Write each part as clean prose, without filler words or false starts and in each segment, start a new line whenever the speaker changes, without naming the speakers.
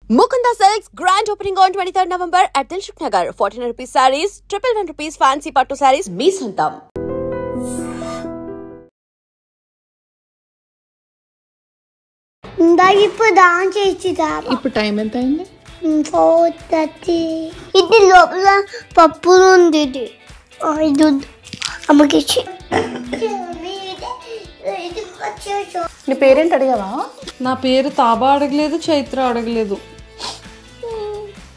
Mukunda Silks grand opening on 23rd November at Dilshuk Nagar. 1400 rupees sarees, 111 rupees fancy pattu sarees. Me Santam.
ఇప్పుడు dance చేసిదా
ఇప్పుడు time ఎంత అయింది
4:30 ఇది లోపల పప్పు ఉంది ఇది అమ్మకి
నీ పేరేంటి అడిగావా?
నా పేరు తాబా అడగలేదు, చైత్ర అడగలేదు.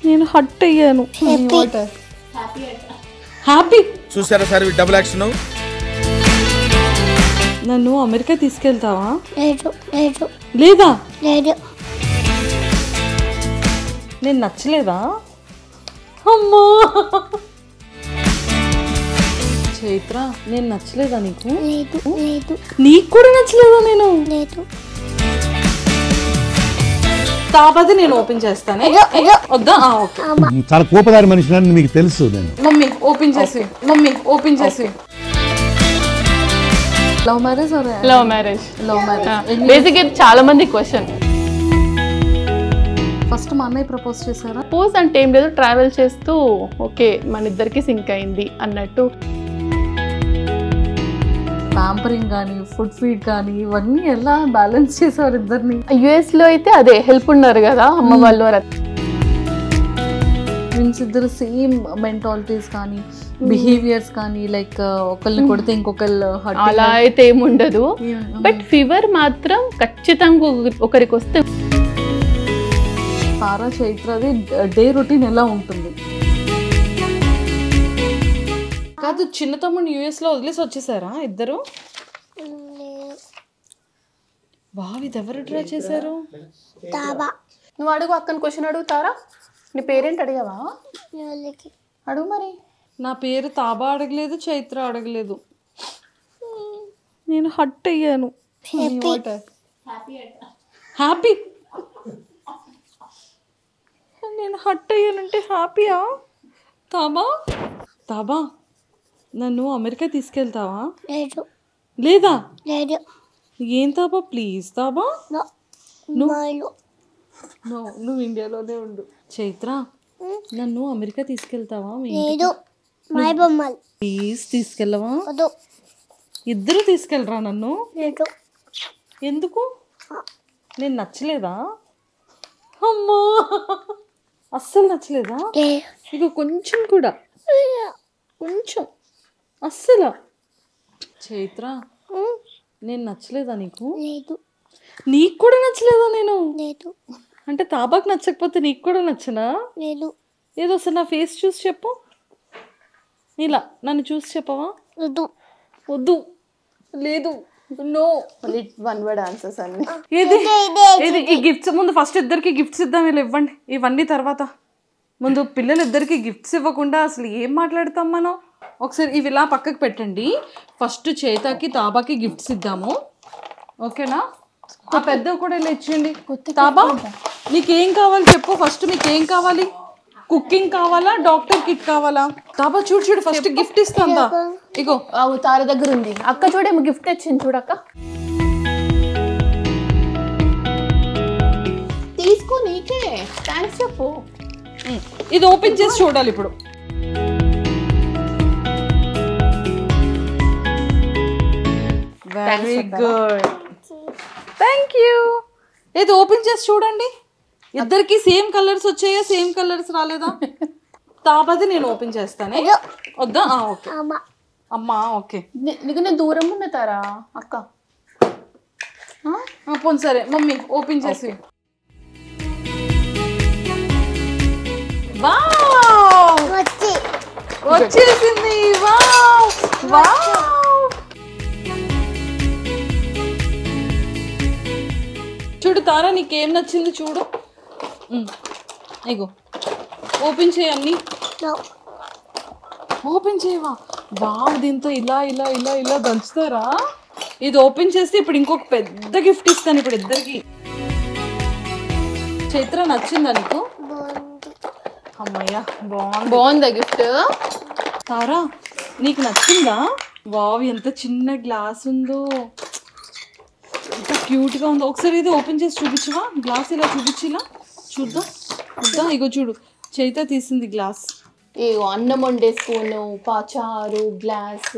నేను హట్ అయ్యాను. హ్యాపీ
చూసారా సార్ డబుల్ యాక్షన్.
నన్ను అమెరికా తీసుకెళ్తావా?
లేదు
లేదా?
లేదు.
నేను నచ్చలేదా? అమ్మా చైత్ర, నేను నచ్చలేదా నీకు?
లేదు లేదు.
నీకు కూడా నచ్చలేదా? నేను
లేదు.
తాపది నేను ఓపెన్ చేస్తాను. వద్దా? ఓకే.
చాలా కోపదారి మనిషి మీకు తెలుసు. నేను
మమ్మీ ఓపెన్ చేసి, మమ్మీ ఓపెన్ చేసి. Love marriage?
Love marriage.
Love marriage.
Basic చాలా మంది క్వశ్చన్.
ఫస్ట్ మా అన్నయ్య ప్రపోజ్ చేశారా?
ప్రపోజ్ అంటే ఏం లేదు, ట్రావెల్ చేస్తూ ఓకే మన ఇద్దరికి సింక్ అయింది అన్నట్టు.
ప్యాంపరింగ్ కానీ, ఫుడ్ ఫీడ్ కానీ ఇవన్నీ ఎలా బ్యాలెన్స్ చేసేవారు ఇద్దరిని?
యుఎస్ లో అయితే అదే హెల్ప్ ఉన్నారు కదా అమ్మ వాళ్ళు.
ట్విన్స్ ఇద్దరు సేమ్ మెంటాలిటీస్ కానీ, బిహేవియర్స్ కానీ, లైక్ ఒకళ్ళు కొడితే ఇంకొకళ్ళు
అలా అయితే ఏముండదు. బట్ ఫీవర్ మాత్రం ఖచ్చితంగా ఒకరికి వస్తే.
తారా చైత్రది డే రొటీన్ ఎలా ఉంటుంది? కాదు, చిన్న తమ్ముడు యుఎస్ లో వదిలేసి వచ్చేసారా ఇద్దరు? బావి ఇది ఎవరు డ్రా చేశారు?
నువ్వు అడుగు, అక్కని క్వశ్చన్ అడుగుతారా? నీ పేరేంటి అడిగావా? అడుగు మరి.
నా పేరు తాబా అడగలేదు, చైత్ర అడగలేదు. నేను హట్ అయ్యాను. హ్యాపీ. నేను హట్ అయ్యానంటే హ్యాపీయా? తాబా తాబా, నన్ను అమెరికా తీసుకెళ్తావా?
లేదు.
లేదా?
లేదు.
ఏం తాబా, ప్లీజ్ తాబా.
నువ్వు
నువ్వు ఇండియాలోనే ఉండు. చైత్ర, నన్ను అమెరికా తీసుకెళ్తావా?
లేదు. మై బొమ్మలు
ప్లీజ్ తీసుకెళ్ళవా?
వద్దు.
ఇద్దరు తీసుకెళ్ళరా నన్ను?
లేదు.
ఎందుకు? నేను నచ్చలేదా? అమ్మా, అస్సలు నచ్చలేదా? ఇక కొంచెం కూడా, కొంచెం అస్సలు. చైత్ర, నేను నచ్చలేదా నీకు?
లేదు.
నీకు కూడా నచ్చలేదా నేను?
లేదు.
అంటే తాబాకు నచ్చకపోతే నీకు కూడా నచ్చనా?
లేదు.
ఏదో ఒకసారి నా ఫేస్ చూసి చెప్పు. ఇలా నన్ను చూసి చెప్పవా?
వద్దు.
వద్దు. లేదు. నో.
వన్ వర్డ్ ఆన్సర్స్ అన్ని.
ఇది ఈ గిఫ్ట్స్ ముందు ఫస్ట్ ఇద్దరికి గిఫ్ట్స్ ఇద్దాం. వీళ్ళు ఇవ్వండి, ఇవన్నీ తర్వాత. ముందు పిల్లలిద్దరికి గిఫ్ట్స్ ఇవ్వకుండా అసలు ఏం మాట్లాడతాం మనం? ఒకసారి ఇవి ఇలా పక్కకు పెట్టండి. ఫస్ట్ చైతాకి తాబాకి గిఫ్ట్స్ ఇద్దాము, ఓకేనా? ఆ పెద్ద కూడా ఇలా ఇచ్చేయండి. తాబా, నీకేం కావాలి చెప్పు ఫస్ట్. మీకేం కావాలి? కుకింగ్ కావాలా, డాక్టర్ కిట్ కావాలా? తాబా చూడు చూడు, ఫస్ట్ గిఫ్ట్ ఇస్తాందా? ఇగో
తార దగ్గర ఉంది. అక్క చూడేమో గిఫ్ట్ తెచ్చింది చూడక్క. తీసుకో, నీకే థ్యాంక్స్ చెప్పు.
ఇది ఓపెన్ చేసి చూడాలి ఇప్పుడు. Very good, thank you. ఇది ఓపెన్ చేసి చూడండి. ఇద్దరికి సేమ్ కలర్స్ వచ్చాయా, సేమ్ కలర్స్ రాలేదా? తాపది నేను ఓపెన్ చేస్తానే. వద్దా? ఓకే. అమ్మా ఓకే.
నీకు నేను దూరం ఉన్నతారా అక్క?
పోను సరే మమ్మీ ఓపెన్ చేసి. వావ్, వచ్చేసింది. Wow wow. చూడు తారా, నీకేం నచ్చింది చూడు. ఇగో ఓపెన్ చేయన్ని. ఓపెన్ చేయవా? వావ్, దీంతో ఇలా ఇలా ఇలా ఇలా దంచుతారా? ఇది ఓపెన్ చేస్తే ఇప్పుడు ఇంకొక పెద్ద గిఫ్ట్ ఇస్తాను ఇప్పుడు ఇద్దరికి. చైత్ర, నచ్చిందా నీకు? అమ్మయ్యా,
బాగుందా గిఫ్ట్?
తారా, నీకు నచ్చిందా? వావ్, ఎంత చిన్న గ్లాస్ ఉందో, ఎంత క్యూట్గా ఉందో. ఒకసారి ఇది ఓపెన్ చేసి చూపించవా? గ్లాస్ ఇలా చూపించిలా చూద్దాం చూద్దాం. ఇగో చూడు చైత తీసింది గ్లాస్.
ఇగో అన్నం వండే స్పూను, చారు, గ్లాస్,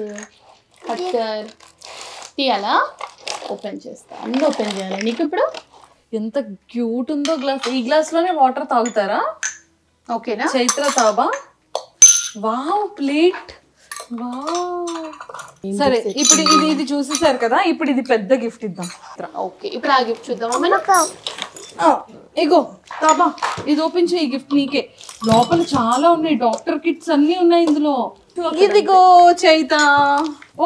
కట్టర్ తీయాలా? ఓపెన్ చేస్తా, అన్నీ ఓపెన్ చేయాలి నీకు ఇప్పుడు.
ఎంత క్యూట్ ఉందో గ్లాస్. ఈ గ్లాస్ లోనే వాటర్ తాగుతారా?
ఓకేనా?
చైత్ర తాబా. Wow plate. వావ్. సరే ఇప్పుడు ఇది చూసేసారు కదా, ఇప్పుడు ఇది పెద్ద గిఫ్ట్ ఇద్దాం.
ఓకే ఇప్పుడు ఆ గిఫ్ట్ చూద్దామా మనం?
ఇగో తాబా, ఇది ఓపెన్ చేయి. గిఫ్ట్ నీకే. లోపల చాలా ఉన్నాయి, డాక్టర్ కిట్స్ అన్ని ఉన్నాయి ఇందులో. ఇదిగో చైత,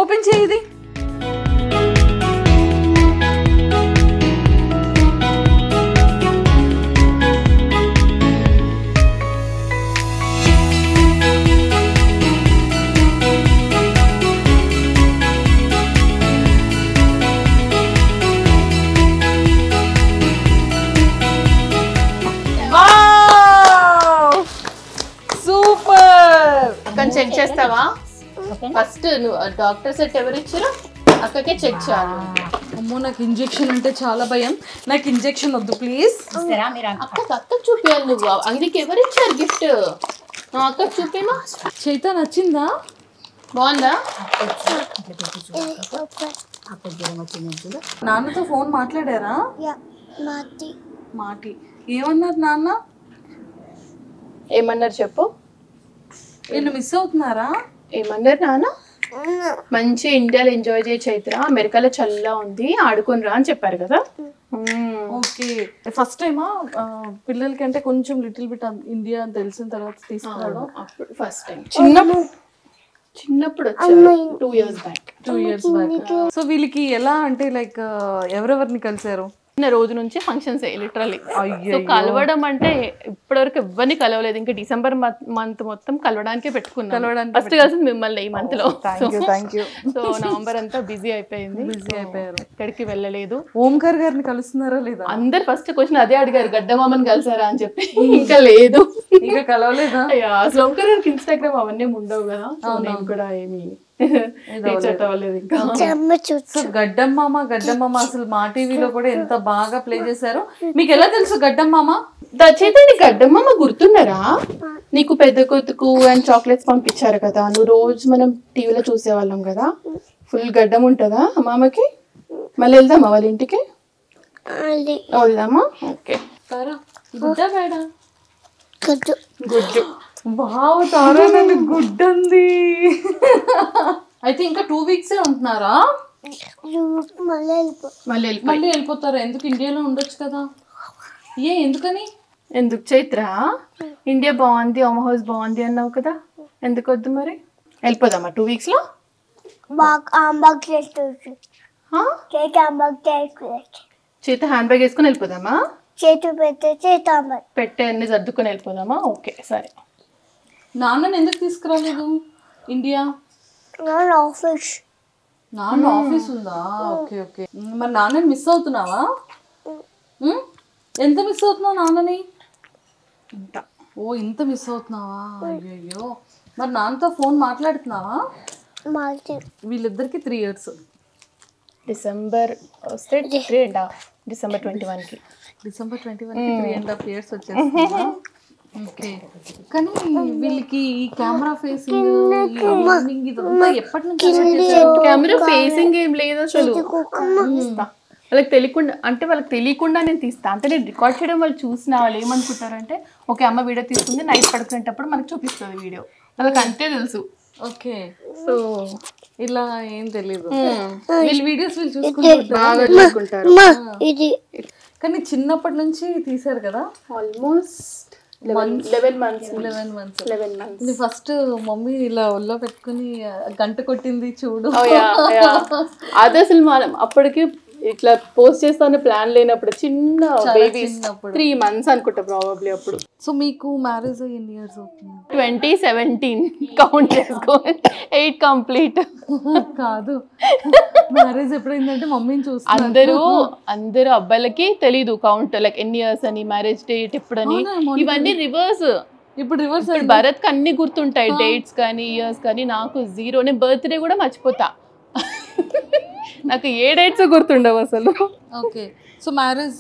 ఓపెన్ చేయి ఇది.
చెక్ చేస్తావా? ఫస్ట్ నువ్వు డాక్టర్ సెట్ ఎవరు ఇచ్చారు? అక్కకే చెక్ చేయాలి.
అమ్మో నాకు ఇంజెక్షన్ అంటే చాలా భయం. నాకు ఇంజెక్షన్ వద్దు ప్లీజ్.
అక్కకు చూపించాలి నువ్వు. అందుకే ఎవరు ఇచ్చారు గిఫ్ట్? అక్కకు చూపిమా.
చైత నచ్చిందా?
బాగుందా?
నాన్నతో ఫోన్ మాట్లాడారా? మాటి ఏమన్నారు నాన్న?
ఏమన్నారు చెప్పు.
వీళ్ళు మిస్ అవుతున్నారా?
ఏమన్నారు నాన్న? మంచి ఇండియాలో ఎంజాయ్ చేయ చైత్ర, అమెరికాలో చల్లగా ఉంది, ఆడుకొని రా అని చెప్పారు కదా.
ఓకే. ఫస్ట్ టైమా పిల్లలకి అంటే కొంచెం లిటిల్ బిట్ ఇండియా అని తెలిసిన తర్వాత తీసుకురావడం?
అప్పుడు ఫస్ట్ టైం చిన్నప్పుడు వచ్చారు, 2 years back.
2 years back. So వీళ్ళకి ఎలా అంటే లైక్ ఎవరెవరిని కలిసారు?
రోజు నుంచి ఫంక్షన్స్ లిటరల్లీ. సో కలవడం అంటే ఇప్పటివరకు ఎవరిని కలవలేదు. ఇంకా డిసెంబర్ మంత్ మొత్తం కలవడానికే పెట్టుకున్నాం. ఫస్ట్ కలిసింది మిమ్మల్ని ఈ మంత్ లో. సో నవంబర్ అంతా బిజీ అయిపోయింది. ఎక్కడికి వెళ్ళలేదు.
ఓంకార్ గారిని కలుస్తున్నారా లేదా?
అందరు ఫస్ట్ క్వశ్చన్ అదే అడిగారు, గడ్డమామని కలిసారా అని చెప్పి. ఇంకా లేదు,
ఇంకా కలవలేదా?
అసలు ఓంకార్ గారికి ఇన్స్టాగ్రామ్ అవన్నీ ఉండవు కదా, నేను కూడా ఏమి
గడ్డమ్మామ అసలు మా టీవీలో కూడా ఎంత బాగా ప్లే చేశారు. మీకు ఎలా తెలుసు గడ్డమ్మామ?
దచేతండి గడ్డమ్మామ గుర్తున్నారా? నీకు పెద్ద కొతుకు అండ్ చాక్లెట్స్ పంపించారు కదా, నువ్వు రోజు మనం టీవీలో చూసేవాళ్ళం కదా. ఫుల్ గడ్డం ఉంటుందా అమ్మామకి? మళ్ళీ వెళ్దామా వాళ్ళ ఇంటికి? వెళ్దామా? ఓకే. గుడ్డు.
వావ్ తారా, నన్ను గుడ్ ఉంది. అయితే ఇంకా 2 weeks ఉంటున్నారా? మళ్ళీ వెళ్ళిపోతారా? ఎందుకు? ఇండియాలో ఉండొచ్చు కదా. ఎందుకని?
ఎందుకు చైత్ర? ఇండియా బాగుంది, హోమ్ హౌస్ బాగుంది అన్నావు కదా, ఎందుకు వద్దు మరి? వెళ్ళిపోదామా 2 weeks లో? చేత హ్యాండ్ బ్యాగ్ వేసుకుని వెళ్ళిపోదామా? పెట్టే అన్ని సర్దుకొని వెళ్ళిపోదామా? ఓకే సరే.
నాన్నని ఎందుకు తీసుకురాలేదు ఇండియా? నాన్న ఆఫీస్ ఉందా? Okay okay. మరి నాన్నని మిస్ అవుతున్నావా? ఎంత మిస్ అవుతున్నావు నాన్నని? ఇంత మిస్ అవుతున్నావా? అయ్యో. మరి నాన్నతో ఫోన్ మాట్లాడుతున్నావా? వీళ్ళిద్దరికి 3 years.
డిసెంబర్ వస్తే డిసెంబర్ 21కి.
డిసెంబర్ 21కి 3.5 years వచ్చేస్తుందా? ఓకే. కానీ వీళ్ళకి ఈ కెమెరా ఫేసింగ్ ఇదంతా ఎప్పటి నుంచి?
కెమెరా ఫేసింగ్ ఏం లేదు అసలు. వాళ్ళకి తెలియకుండా నేను తీస్తా. అంటే నేను రికార్డ్ చేయడం వాళ్ళు చూసిన వాళ్ళు ఏమనుకుంటారంటే, ఓకే అమ్మ వీడియో తీసుకుంది, నైట్ పడుకునేటప్పుడు మనకు చూపిస్తుంది వీడియో, వాళ్ళకి అంతే తెలుసు.
ఓకే. సో ఇలా ఏం తెలీదు. వీళ్ళు వీడియోస్ వీళ్ళు చూసుకుంటారు. కానీ చిన్నప్పటి నుంచి తీసారు కదా,
ఆల్మోస్ట్ 11 months.
ఫస్ట్ మమ్మీ ఇలా ఒళ్ళో పెట్టుకుని గంట కొట్టింది చూడు.
అది అసలు అప్పటికి ఇట్లా పోస్ట్ చేస్తాను ప్లాన్ లేనప్పుడు, చిన్న బేబీ 3 months అనుకుంటా ప్రాబబ్లీ అప్పుడు.
సో మీకు మ్యారేజ్ ఎన్ని ఇయర్స్ అవుతుంది?
2017 కౌంట్ చేసుకో. 8 కంప్లీట్
కాదు. మ్యారేజ్ ఎప్పుడైందంటే మమ్మీని చూస్తారు.
అందరూ అబ్బాయిలకి తెలీదు కౌంట్, లైక్ ఎన్ని ఇయర్స్ అని, మ్యారేజ్ డేట్ ఎప్పుడని, ఇవన్నీ రివర్స్.
ఇప్పుడు రివర్స్.
భరత్ కి అన్ని గుర్తుంటాయి, డేట్స్ కానీ ఇయర్స్ కానీ. నాకు 0. నేను బర్త్డే కూడా మర్చిపోతా. నాకు ఏ డేట్స్ గుర్తుండవు అసలు.
Okay. So marriage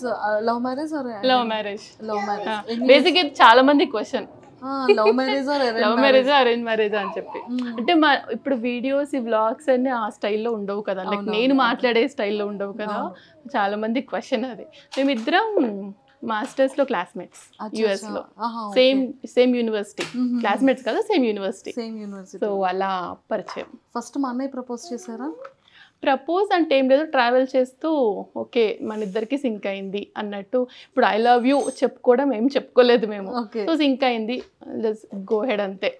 love marriage or
love marriage.
Love marriage
basic చాలా మంది question,
love marriage or
love marriage arrange marriage అని చెప్పి. అంటే మా ఇప్పుడు వీడియోస్ ఈ వ్లాగ్స్ అన్ని ఆ స్టైల్లో ఉండవు కదా, లైక్ నేను మాట్లాడే స్టైల్లో ఉండవు కదా. చాలా మంది క్వశ్చన్ అది. మేమిద్దరం మాస్టర్స్ లో క్లాస్మేట్స్, యుఎస్ లో సేమ్ యూనివర్సిటీ, క్లాస్మేట్స్ కదా సేమ్ యూనివర్సిటీ. సో అలా పరిచయం.
ఫస్ట్ మా అన్నయ్య ప్రపోజ్ చేశారా?
ప్రపోజ్ అంటే ఏం లేదు, ట్రావెల్ చేస్తూ ఓకే మన ఇద్దరికి సింక్ అయింది అన్నట్టు. ఇప్పుడు ఐ లవ్ యూ చెప్పుకోవడం ఏం చెప్పుకోలేదు మేము, సో సింక్ అయింది, గో హెడ్ అంతే.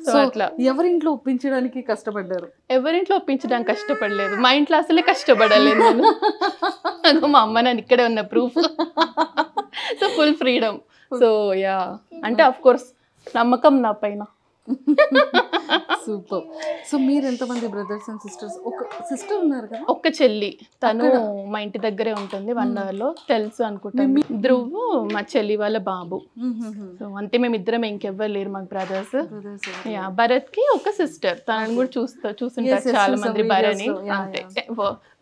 సో అట్లా
ఎవరింట్లో ఒప్పించడానికి కష్టపడ్డారు?
ఎవరింట్లో ఒప్పించడానికి కష్టపడలేదు, మా ఇంట్లో అసలే కష్టపడలేదు నేను. మా అమ్మ నాన్న ఇక్కడే ఉన్న proof. So full freedom. So yeah, అంటే అఫ్ కోర్స్ నమ్మకం నా పైన.
సూపర్. సో మీరు ఎంతమంది బ్రదర్స్ అండ్ సిస్టర్స్? ఒక సిస్టర్ ఉన్నారు కదా?
ఒక్క చెల్లి, తను మా ఇంటి దగ్గరే ఉంటుంది, 1 hour లో. తెలుసు అనుకుంటాను. ధ్రువ్ మా చెల్లి వాళ్ళ బాబు. సో అంతే, మేమిద్దరం, ఇంకెవ్వరు లేరు మాకు బ్రదర్స్. యా, భరత్ కి ఒక సిస్టర్, తనని కూడా చూస్తుంటారు చాలా మంది భరణి. అంతే,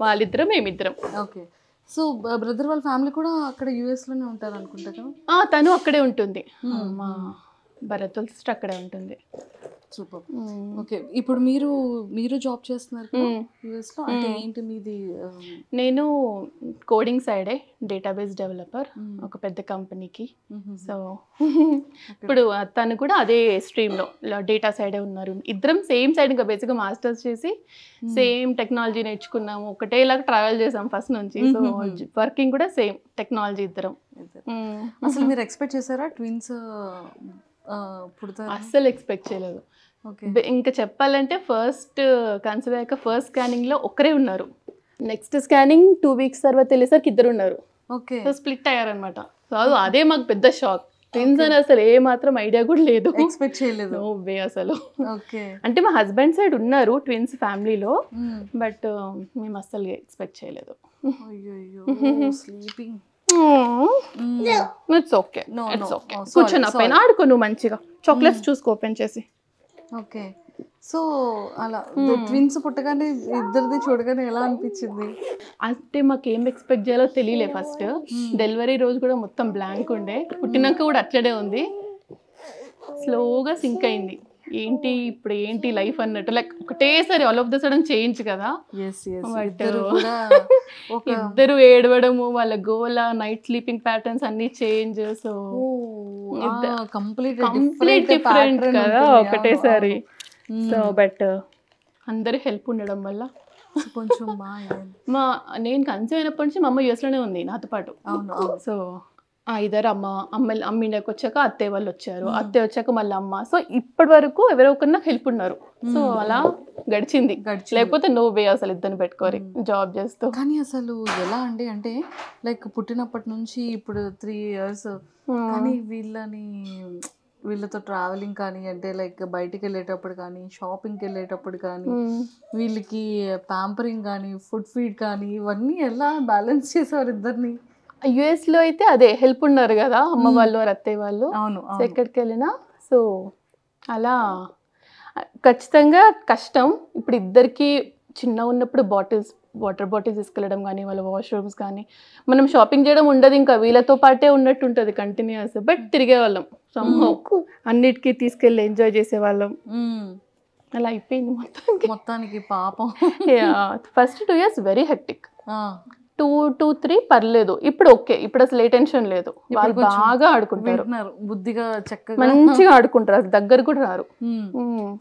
వాళ్ళిద్దరం మేమిద్దరం.
ఓకే. సో బ్రదర్ వాళ్ళ ఫ్యామిలీ కూడా అక్కడ యుఎస్ లోనే ఉంటారు అనుకుంటా కదా?
తను అక్కడే ఉంటుంది, మా భరత్ వాళ్ళ సిస్టర్ అక్కడే ఉంటుంది.
సూపర్. ఓకే, ఇప్పుడు మీరు జాబ్ చేస్తున్నారు యుఎస్ లో, అంటే ఏంటి మీది?
నేను కోడింగ్ సైడే, డేటాబేస్ డెవలపర్ ఒక పెద్ద కంపెనీకి. సో ఇప్పుడు తను కూడా అదే స్ట్రీమ్లో డేటా సైడే ఉన్నారు. ఇద్దరం సేమ్ సైడ్, ఇంకా బేసిక్గా మాస్టర్స్ చేసి సేమ్ టెక్నాలజీ నేర్చుకున్నాము, ఒకటేలాగా ట్రావెల్ చేసాం ఫస్ట్ నుంచి. సో వర్కింగ్ కూడా సేమ్ టెక్నాలజీ ఇద్దరం.
అసలు మీరు ఎక్స్పెక్ట్ చేశారా ట్విన్స్ పుడతారు?
అస్సలు ఎక్స్పెక్ట్ చేయలేదు. ఇంకా చెప్పాలంటే ఫస్ట్ కన్సీవ్ అయ్యాక ఫస్ట్ స్కానింగ్లో ఒకరే ఉన్నారు, నెక్స్ట్ స్కానింగ్ 2 weeks తర్వాత వెళ్ళేసరికి ఇద్దరు ఉన్నారు.
ఓకే.
సో స్ప్లిట్ అయ్యారనమాట. సో అదే మాకు పెద్ద షాక్. ట్విన్స్ అని అసలు ఏ మాత్రం ఐడియా కూడా లేదు,
ఎక్స్పెక్ట్ చేయలేదు.
నో వే అసలు.
ఓకే.
అంటే మా హస్బెండ్ సైడ్ ఉన్నారు ట్విన్స్ ఫ్యామిలీలో, బట్ మేము అస్సలు ఎక్స్పెక్ట్ చేయలేదు.
Sleeping.
It's okay, it's okay. కూర్చొని పైన ఆడుకో నువ్వు మంచిగా, చాక్లెట్స్ చూసుకో ఓపెన్ చేసి.
ఓకే. సో అలా ట్విన్స్ పుట్టగానే ఇద్దరిది చూడగానే ఎలా అనిపించింది?
అంటే మాకు ఏం ఎక్స్పెక్ట్ చేయాలో తెలియలే. ఫస్ట్ డెలివరీ రోజు కూడా మొత్తం బ్లాంక్ ఉండే, పుట్టినాక కూడా అట్లనే ఉంది. స్లోగా సింక్ అయింది, ఏంటి ఇప్పుడు ఏంటి లైఫ్ అన్నట్టు, లైక్ ఒకటేసారి all of the sudden change కదా. ఇద్దరు ఏడవడము, వాళ్ళ గోల, నైట్ స్లీపింగ్ ప్యాటర్న్స్ అన్ని చేంజ్. సో
కంప్లీట్
డిఫరెంట్ కదా ఒకటేసారి. సో బట్ అందరి హెల్ప్ ఉండడం వల్ల
కొంచెం
నేను కన్సీవ్ అయినప్పటి నుంచి మా అమ్మ యూఎస్లోనే ఉంది నాతో పాటు. సో ఇద్దరు అమ్మ ఇండియాకి వచ్చాక అత్తయ్య వాళ్ళు వచ్చారు, అత్తయ్య వచ్చాక మళ్ళీ అమ్మ. సో ఇప్పటి వరకు ఎవరో ఒకరినా హెల్ప్ ఉన్నారు. సో అలా గడిచింది, లేకపోతే నో వే అసలు ఇద్దరిని పెట్టుకోరి జాబ్ చేస్తూ.
కానీ అసలు ఎలా అండి, అంటే లైక్ పుట్టినప్పటి నుంచి ఇప్పుడు 3 years, కానీ వీళ్ళతో ట్రావెలింగ్ కానీ, అంటే లైక్ బయటికి వెళ్ళేటప్పుడు కానీ, షాపింగ్కి వెళ్ళేటప్పుడు కానీ, వీళ్ళకి ప్యాంపరింగ్ కానీ, ఫుడ్ ఫీడ్ కానీ, ఇవన్నీ ఎలా బ్యాలెన్స్ చేసేవారు ఇద్దరిని?
యుఎస్ లో అయితే అదే హెల్ప్ ఉన్నారు కదా అమ్మ వాళ్ళు, అత్తయ్య వాళ్ళు.
అవును.
ఎక్కడికి వెళ్ళినా సో అలా ఖచ్చితంగా కష్టం. ఇప్పుడు ఇద్దరికి చిన్న ఉన్నప్పుడు వాటర్ బాటిల్స్ తీసుకెళ్ళడం కానీ, వాళ్ళ వాష్రూమ్స్ కానీ, మనం షాపింగ్ చేయడం ఉండదు, ఇంకా వీళ్ళతో పాటే ఉన్నట్టు ఉంటుంది కంటిన్యూస్. బట్ తిరిగే వాళ్ళం సంహౌ, అన్నిటికీ తీసుకెళ్ళి ఎంజాయ్ చేసేవాళ్ళం. అలా అయిపోయింది
మొత్తానికి పాపం.
ఫస్ట్ 2 years వెరీ హెక్టిక్, 2-3 పర్లేదు. ఇప్పుడు ఓకే, ఇప్పుడు అసలు ఏ టెన్షన్ లేదు. వాళ్ళు బాగా ఆడుకుంటారు,
బుద్ధిగా చక్కగా
మంచిగా ఆడుకుంటారు, అసలు దగ్గర కూడా రారు.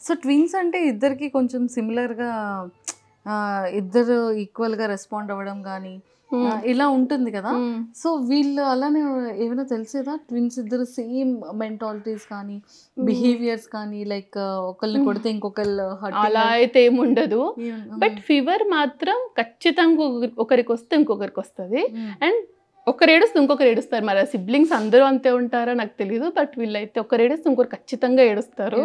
సో ట్విన్స్ అంటే ఇద్దరికి కొంచెం సిమిలర్ గా, ఇద్దరు ఈక్వల్ గా రెస్పాండ్ అవ్వడం కానీ ఇలా ఉంటుంది కదా. సో వీళ్ళు అలానే ఏమైనా తెలిసేదా ట్విన్స్ ఇద్దరు సేమ్ మెంటాలిటీస్ కానీ, బిహేవియర్స్ కానీ, లైక్ ఒకళ్ళని కొడితే ఇంకొకళ్ళు
అలా అయితే ఏముండదు. బట్ ఫీవర్ మాత్రం ఖచ్చితంగా ఒకరికి వస్తే ఇంకొకరికి వస్తుంది, అండ్ ఒకరు ఏడుస్తే ఇంకొకరు ఏడుస్తారు. మరి సిబ్లింగ్స్ అందరూ అంతే ఉంటారో నాకు తెలియదు, బట్ వీళ్ళైతే ఒకరు ఏడుస్తే ఇంకొకరు ఖచ్చితంగా ఏడుస్తారు.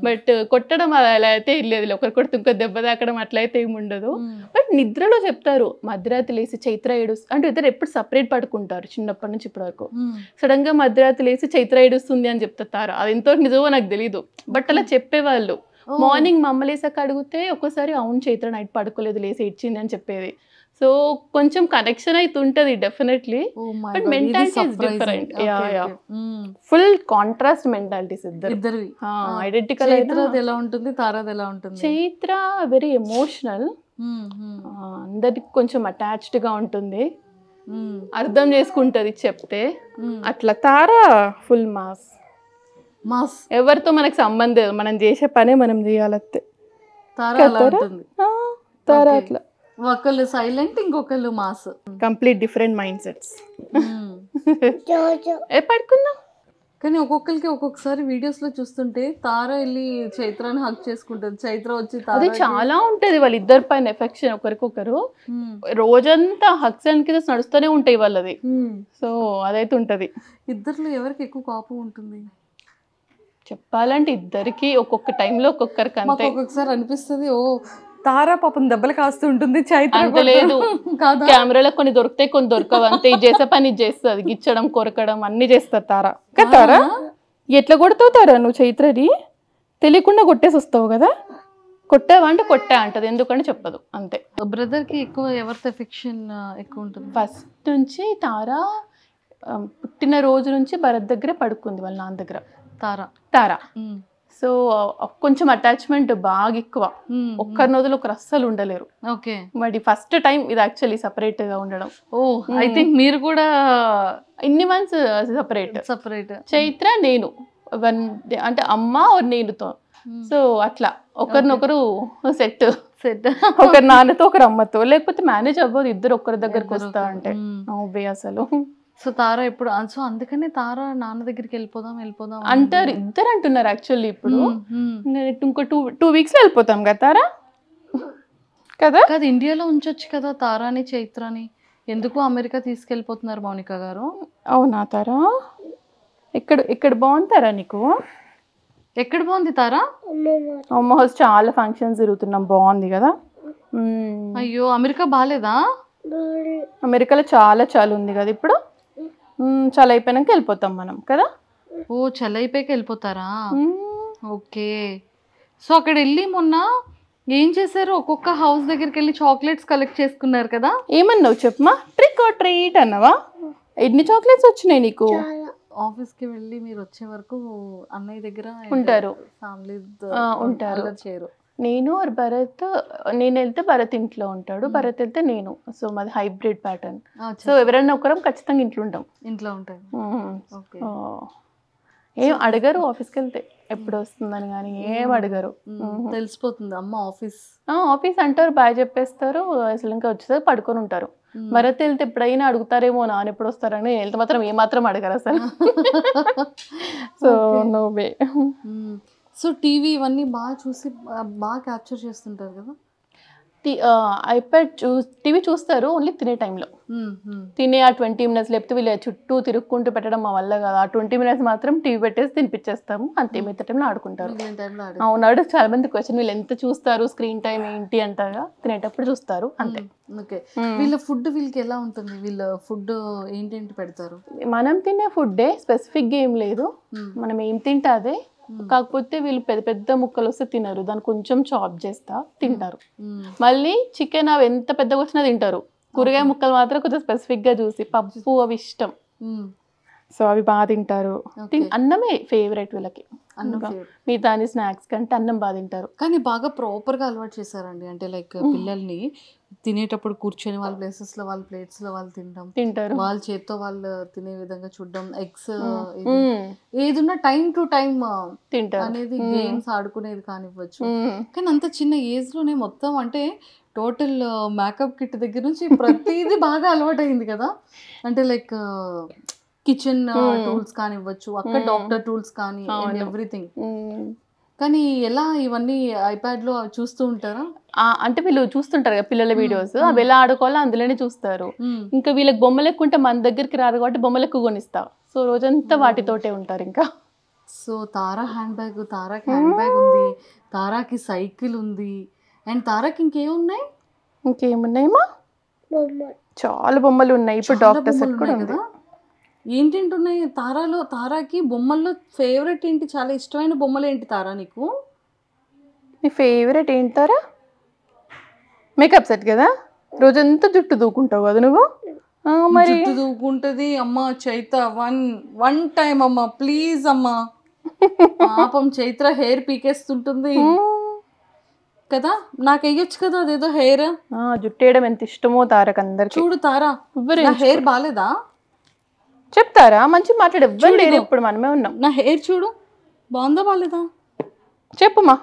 బట్ కొట్టడం అలా అయితే లేదు, ఒకరు కొడితే ఇంకో దెబ్బ తాకడం అట్లయితే ఏమి ఉండదు. బట్ నిద్రలో చెప్తారు మధ్యరాత్రి లేసి చైత్ర ఏడుస్తుంది అంటే, ఇద్దరు ఎప్పుడు సపరేట్ పడుకుంటారు చిన్నప్పటి నుంచి ఇప్పటి వరకు. సడన్ గా మధ్యరాత్రి లేసి చైత్ర ఏడుస్తుంది అని చెప్తారు, అది ఎంతో నిజమో నాకు తెలీదు, బట్ అలా చెప్పేవాళ్ళు. మార్నింగ్ మా అమ్మ లేసాక అడిగితే ఒక్కోసారి అవును చైత్ర నైట్ పడుకోలేదు లేసి ఇచ్చింది అని చెప్పేది. సో కొంచెం కనెక్షన్ అయితే ఉంటుంది definitely, but mentality is different. Full contrast mentalities
ఇద్దరివి.
ఐడెంటికల్.
చైత్రది ఎలా ఉంటుంది, తారాది ఎలా ఉంటుంది?
చైత్ర వెరీ ఎమోషనల్, అందరికి కొంచెం అటాచ్డ్ గా ఉంటుంది, అర్థం చేసుకుంటది చెప్తే. అట్లా తారా ఫుల్ మాస్. ఎవరితో మనకు సంబంధం, మనం చేసే పనే మనం చేయాలంతే.
తారా అలా ఉంటుంది.
తారా అట్లా
ఒకళ్ళు సైలెంట్, ఇంకొకళ్ళు mass.
Complete different mindsets.
Jojo
పడుకున్నా.
కానీ ఒక్కొక్కరికి ఒక్కొక్కసారి వీడియోస్ లో చూస్తుంటే తార వెళ్ళి చైత్రాన్ని హక్ చేసుకుంటది, చైత్ర వచ్చి
అది చాలా ఉంటది వాళ్ళిద్దరి పైన ఎఫెక్షన్ ఒకరికొకరు. రోజంతా హక్స్ అండ్ కిసెస్ నడుస్తూనే ఉంటాయి వాళ్ళది. సో అదైతే ఉంటది.
ఇద్దరిలో ఎవరికి ఎక్కువ కోపం ఉంటుంది?
చెప్పాలంటే ఇద్దరికి ఒక్కొక్క టైంలో ఒక్కొక్కరికి అంతే.
ఒక్కొక్కసారి అనిపిస్తుంది ఓ తారా పాపం దెబ్బలు కాస్తూ ఉంటుంది, చైత్ర
అంత లేదు. కెమెరాలో కొన్ని దొరుకుతాయి, కొన్ని దొరకవు అంతే. ఇది చేసే పని ఇది చేస్తుంది, గిచ్చడం కొరకడం అన్ని చేస్తారు తారా. తారా ఎట్లా కొడతావు తారా నువ్వు చైత్రది? తెలియకుండా కొట్టేసి వస్తావు కదా. కొట్టావా అంటే కొట్టా అంటది, ఎందుకంటే చెప్పదు అంతే.
బ్రదర్ కి ఎక్కువ ఎవరితో ఎఫెక్షన్ ఎక్కువ ఉంటుంది?
ఫస్ట్ నుంచి తారా పుట్టిన రోజు నుంచి భరత్ దగ్గరే పడుకుంది, వాళ్ళ నాన్న దగ్గర. తారా సో కొంచెం అటాచ్మెంట్ బాగా ఎక్కువ, ఒక్కరి నదులు ఒకరు అస్సలు ఉండలేరు.
ఓకే,
మరి ఫస్ట్ టైం ఇది యాక్చువల్లీ సపరేట్ గా ఉండడం.
ఓ ఐ థింక్ మీరు కూడా
ఇన్ని మంత్స్ సపరేట్. చైత్ర నేను అంటే అమ్మ నేనుతో, సో అట్లా ఒకరినొకరు సెట్ ఒకరి నాన్నతో ఒకరు అమ్మతో, లేకపోతే మేనేజ్ అవ్వదు ఇద్దరు ఒక్కరి దగ్గరకు వస్తా అంటే అసలు.
సో తారా ఇప్పుడు, సో అందుకనే తారా నాన్న దగ్గరికి వెళ్ళిపోదాం
అంటారు, ఇద్దరు అంటున్నారు యాక్చువల్లీ. ఇప్పుడు ఇంకో 2 weeks లో వెళ్ళిపోతాం కదా తారా కదా.
ఇండియాలో ఉంచొచ్చు కదా తారాని చైత్రాని, ఎందుకు అమెరికా తీసుకెళ్ళిపోతున్నారు మౌనిక గారు?
అవునా తారా? ఇక్కడ బాగుంటారా నీకు?
ఎక్కడ బాగుంది తారా?
అమ్మ హౌస్ చాలా ఫంక్షన్స్ జరుగుతున్నాం, బాగుంది కదా.
అయ్యో అమెరికా బాగాలేదా?
అమెరికాలో చాలా ఉంది కదా ఇప్పుడు. చాలా అయిపోయినాక వెళ్ళిపోతాం మనం కదా.
ఓ చలి అయిపోయాక వెళ్ళిపోతారా? ఓకే. సో అక్కడ వెళ్ళి మొన్న ఏం చేశారు? ఒక్కొక్క హౌస్ దగ్గరికి వెళ్ళి చాక్లెట్స్ కలెక్ట్ చేసుకున్నారు కదా.
ఏమన్నావు చెప్పమా? ట్రిక్ ఆర్ ట్రీట్ అన్నావా? ఎన్ని చాక్లెట్స్ వచ్చినాయి నీకు?
ఆఫీస్కి వెళ్ళి మీరు వచ్చే వరకు అన్నయ్య దగ్గర
ఉంటారు,
ఫ్యామిలీ
ఉంటారు.
చేయరు.
నేను భరత్, నేను వెళ్తే భరత్ ఇంట్లో ఉంటాడు, భరత్ వెళ్తే నేను. సో మాది హైబ్రిడ్ ప్యాటర్న్. సో ఎవరైనా ఒకరం ఖచ్చితంగా ఇంట్లో ఉంటాం. ఏం అడగరు ఆఫీస్కి వెళ్తే ఎప్పుడు వస్తుందని, కానీ ఏం అడగరు.
తెలిసిపోతుంది అమ్మ
ఆఫీస్ అంటారు, బాయ్ చెప్పేస్తారు, అసలు ఇంకా వచ్చేసరికి పడుకొని ఉంటారు. భరత్ వెళ్తే ఎప్పుడైనా అడుగుతారేమో నాన్న ఎప్పుడు వస్తారని, వెళ్తే మాత్రం ఏమాత్రం అడగరు అసలు. So no way.
So TV ఇవన్నీ బాగా చూసి బాగా క్యాప్చర్ చేస్తుంటారు కదా.
ఐప్యాడ్ టీవీ చూస్తారు ఓన్లీ తినే టైంలో. తినే ఆ 20 minutes, లేకపోతే వీళ్ళు చుట్టూ తిరుక్కుంటూ పెట్టడం మా వల్ల కదా. ఆ 20 minutes మాత్రం టీవీ పెట్టేసి తినిపించేస్తాము అంతే, మిగతా టైంలో ఆడుకుంటారు. అవునాడు చాలా మంది క్వశ్చన్, వీళ్ళు ఎంత చూస్తారు స్క్రీన్ టైం ఏంటి అంటారా, తినేటప్పుడు చూస్తారు అంతే.
ఓకే, వీళ్ళ ఫుడ్ వీళ్ళకి ఎలా ఉంటుంది? వీళ్ళ ఫుడ్ ఏంటేంటి పెడతారు?
మనం తినే ఫుడ్డే, స్పెసిఫిక్గా ఏం లేదు, మనం ఏం తింటే అదే. కాకపోతే వీళ్ళు పెద్ద ముక్కలు వస్తే తినరు, దాన్ని కొంచెం చాప్ చేస్తా తింటారు. మళ్ళీ చికెన్ అవి ఎంత పెద్దగా వచ్చినా తింటారు. కూరగాయ ముక్కలు మాత్రం కొంచెం స్పెసిఫిక్ గా చూసి, పప్పు అవి ఇష్టం, సో అవి బాగా తింటారు. అన్నమే ఫేవరెట్ వీళ్ళకి, మిగతా స్నాక్స్ కంటే అన్నం బాగా తింటారు.
కానీ బాగా ప్రాపర్ గా అలవాటు చేశారండి, అంటే లైక్ పిల్లల్ని తినేటప్పుడు కూర్చొని వాళ్ళ ప్లేసెస్ లో వాళ్ళ ప్లేట్స్ లో వాళ్ళు తింటారు, వాళ్ళ చేత్తో వాళ్ళు తినే విధంగా చూడడం, ఎగ్స్ ఏదున్నా టైం టు టైం తింటారు అనేది, గేమ్స్ ఆడుకునేది కానివ్వచ్చు. కానీ అంత చిన్న ఏజ్ లోనే మొత్తం అంటే టోటల్ మేకప్ కిట్ దగ్గర నుంచి ప్రతిదీ బాగా అలవాటు అయింది కదా. అంటే లైక్ కిచెన్ టూల్స్ కానివ్వచ్చు, అక్కడ డాక్టర్ టూల్స్ కానీ ఎవ్రీథింగ్. కానీ ఎలా ఇవన్నీ ఐప్యాడ్ లో చూస్తూ ఉంటారా?
అంటే వీళ్ళు చూస్తుంటారు కదా పిల్లల వీడియోస్, అవి ఎలా ఆడుకోవాలో అందులోనే చూస్తారు. ఇంకా వీళ్ళకి బొమ్మలు ఎక్కువ ఉంటే మన దగ్గరికి రారు కాబట్టి బొమ్మలు ఎక్కువ కొనిస్తా, సో రోజంతా వాటితోటే ఉంటారు ఇంకా.
సో తారా హ్యాండ్ బ్యాగ్, తారాకి హ్యాండ్ బ్యాగ్ ఉంది, తారాకి సైకిల్ ఉంది, అండ్ తారాకి ఇంకేమున్నాయి?
ఇంకేమున్నాయమ్మా? చాలా బొమ్మలు ఉన్నాయి. ఇప్పుడు డాక్టర్ సెట్ కూడా ఉంది.
ఏంటేంటి ఉన్నాయి తారాలో? తారాకి బొమ్మల్లో ఫేవరెట్ ఏంటి? చాలా ఇష్టమైన బొమ్మలు ఏంటి తారా నీకు?
నీ ఫేవరెట్ ఏంటి తారా? మేకప్ సెట్ కదా. రోజంతా జుట్టు దూకుంటావు కదా నువ్వు మరి
జుట్టు దూకుంటది అమ్మ. చైత్ర వన్ టైం అమ్మ ప్లీజ్ అమ్మ. పాపం చైత్ర హెయిర్ పీకేస్తుంటుంది కదా, నాకు వేయొచ్చు కదా అదేదో హెయిర్.
జుట్టు వేయడం ఎంత ఇష్టమో తారక్ అందరికి.
చూడు తారా, నా హెయిర్ బాగాలేదా
చెప్తారా? మంచి మాట్లాడు, ఎవ్వరు లేరు ఇప్పుడు, మనమే ఉన్నాం.
నా హెయిర్ చూడు, బాగుందా బాగాలేదా
చెప్పుమా.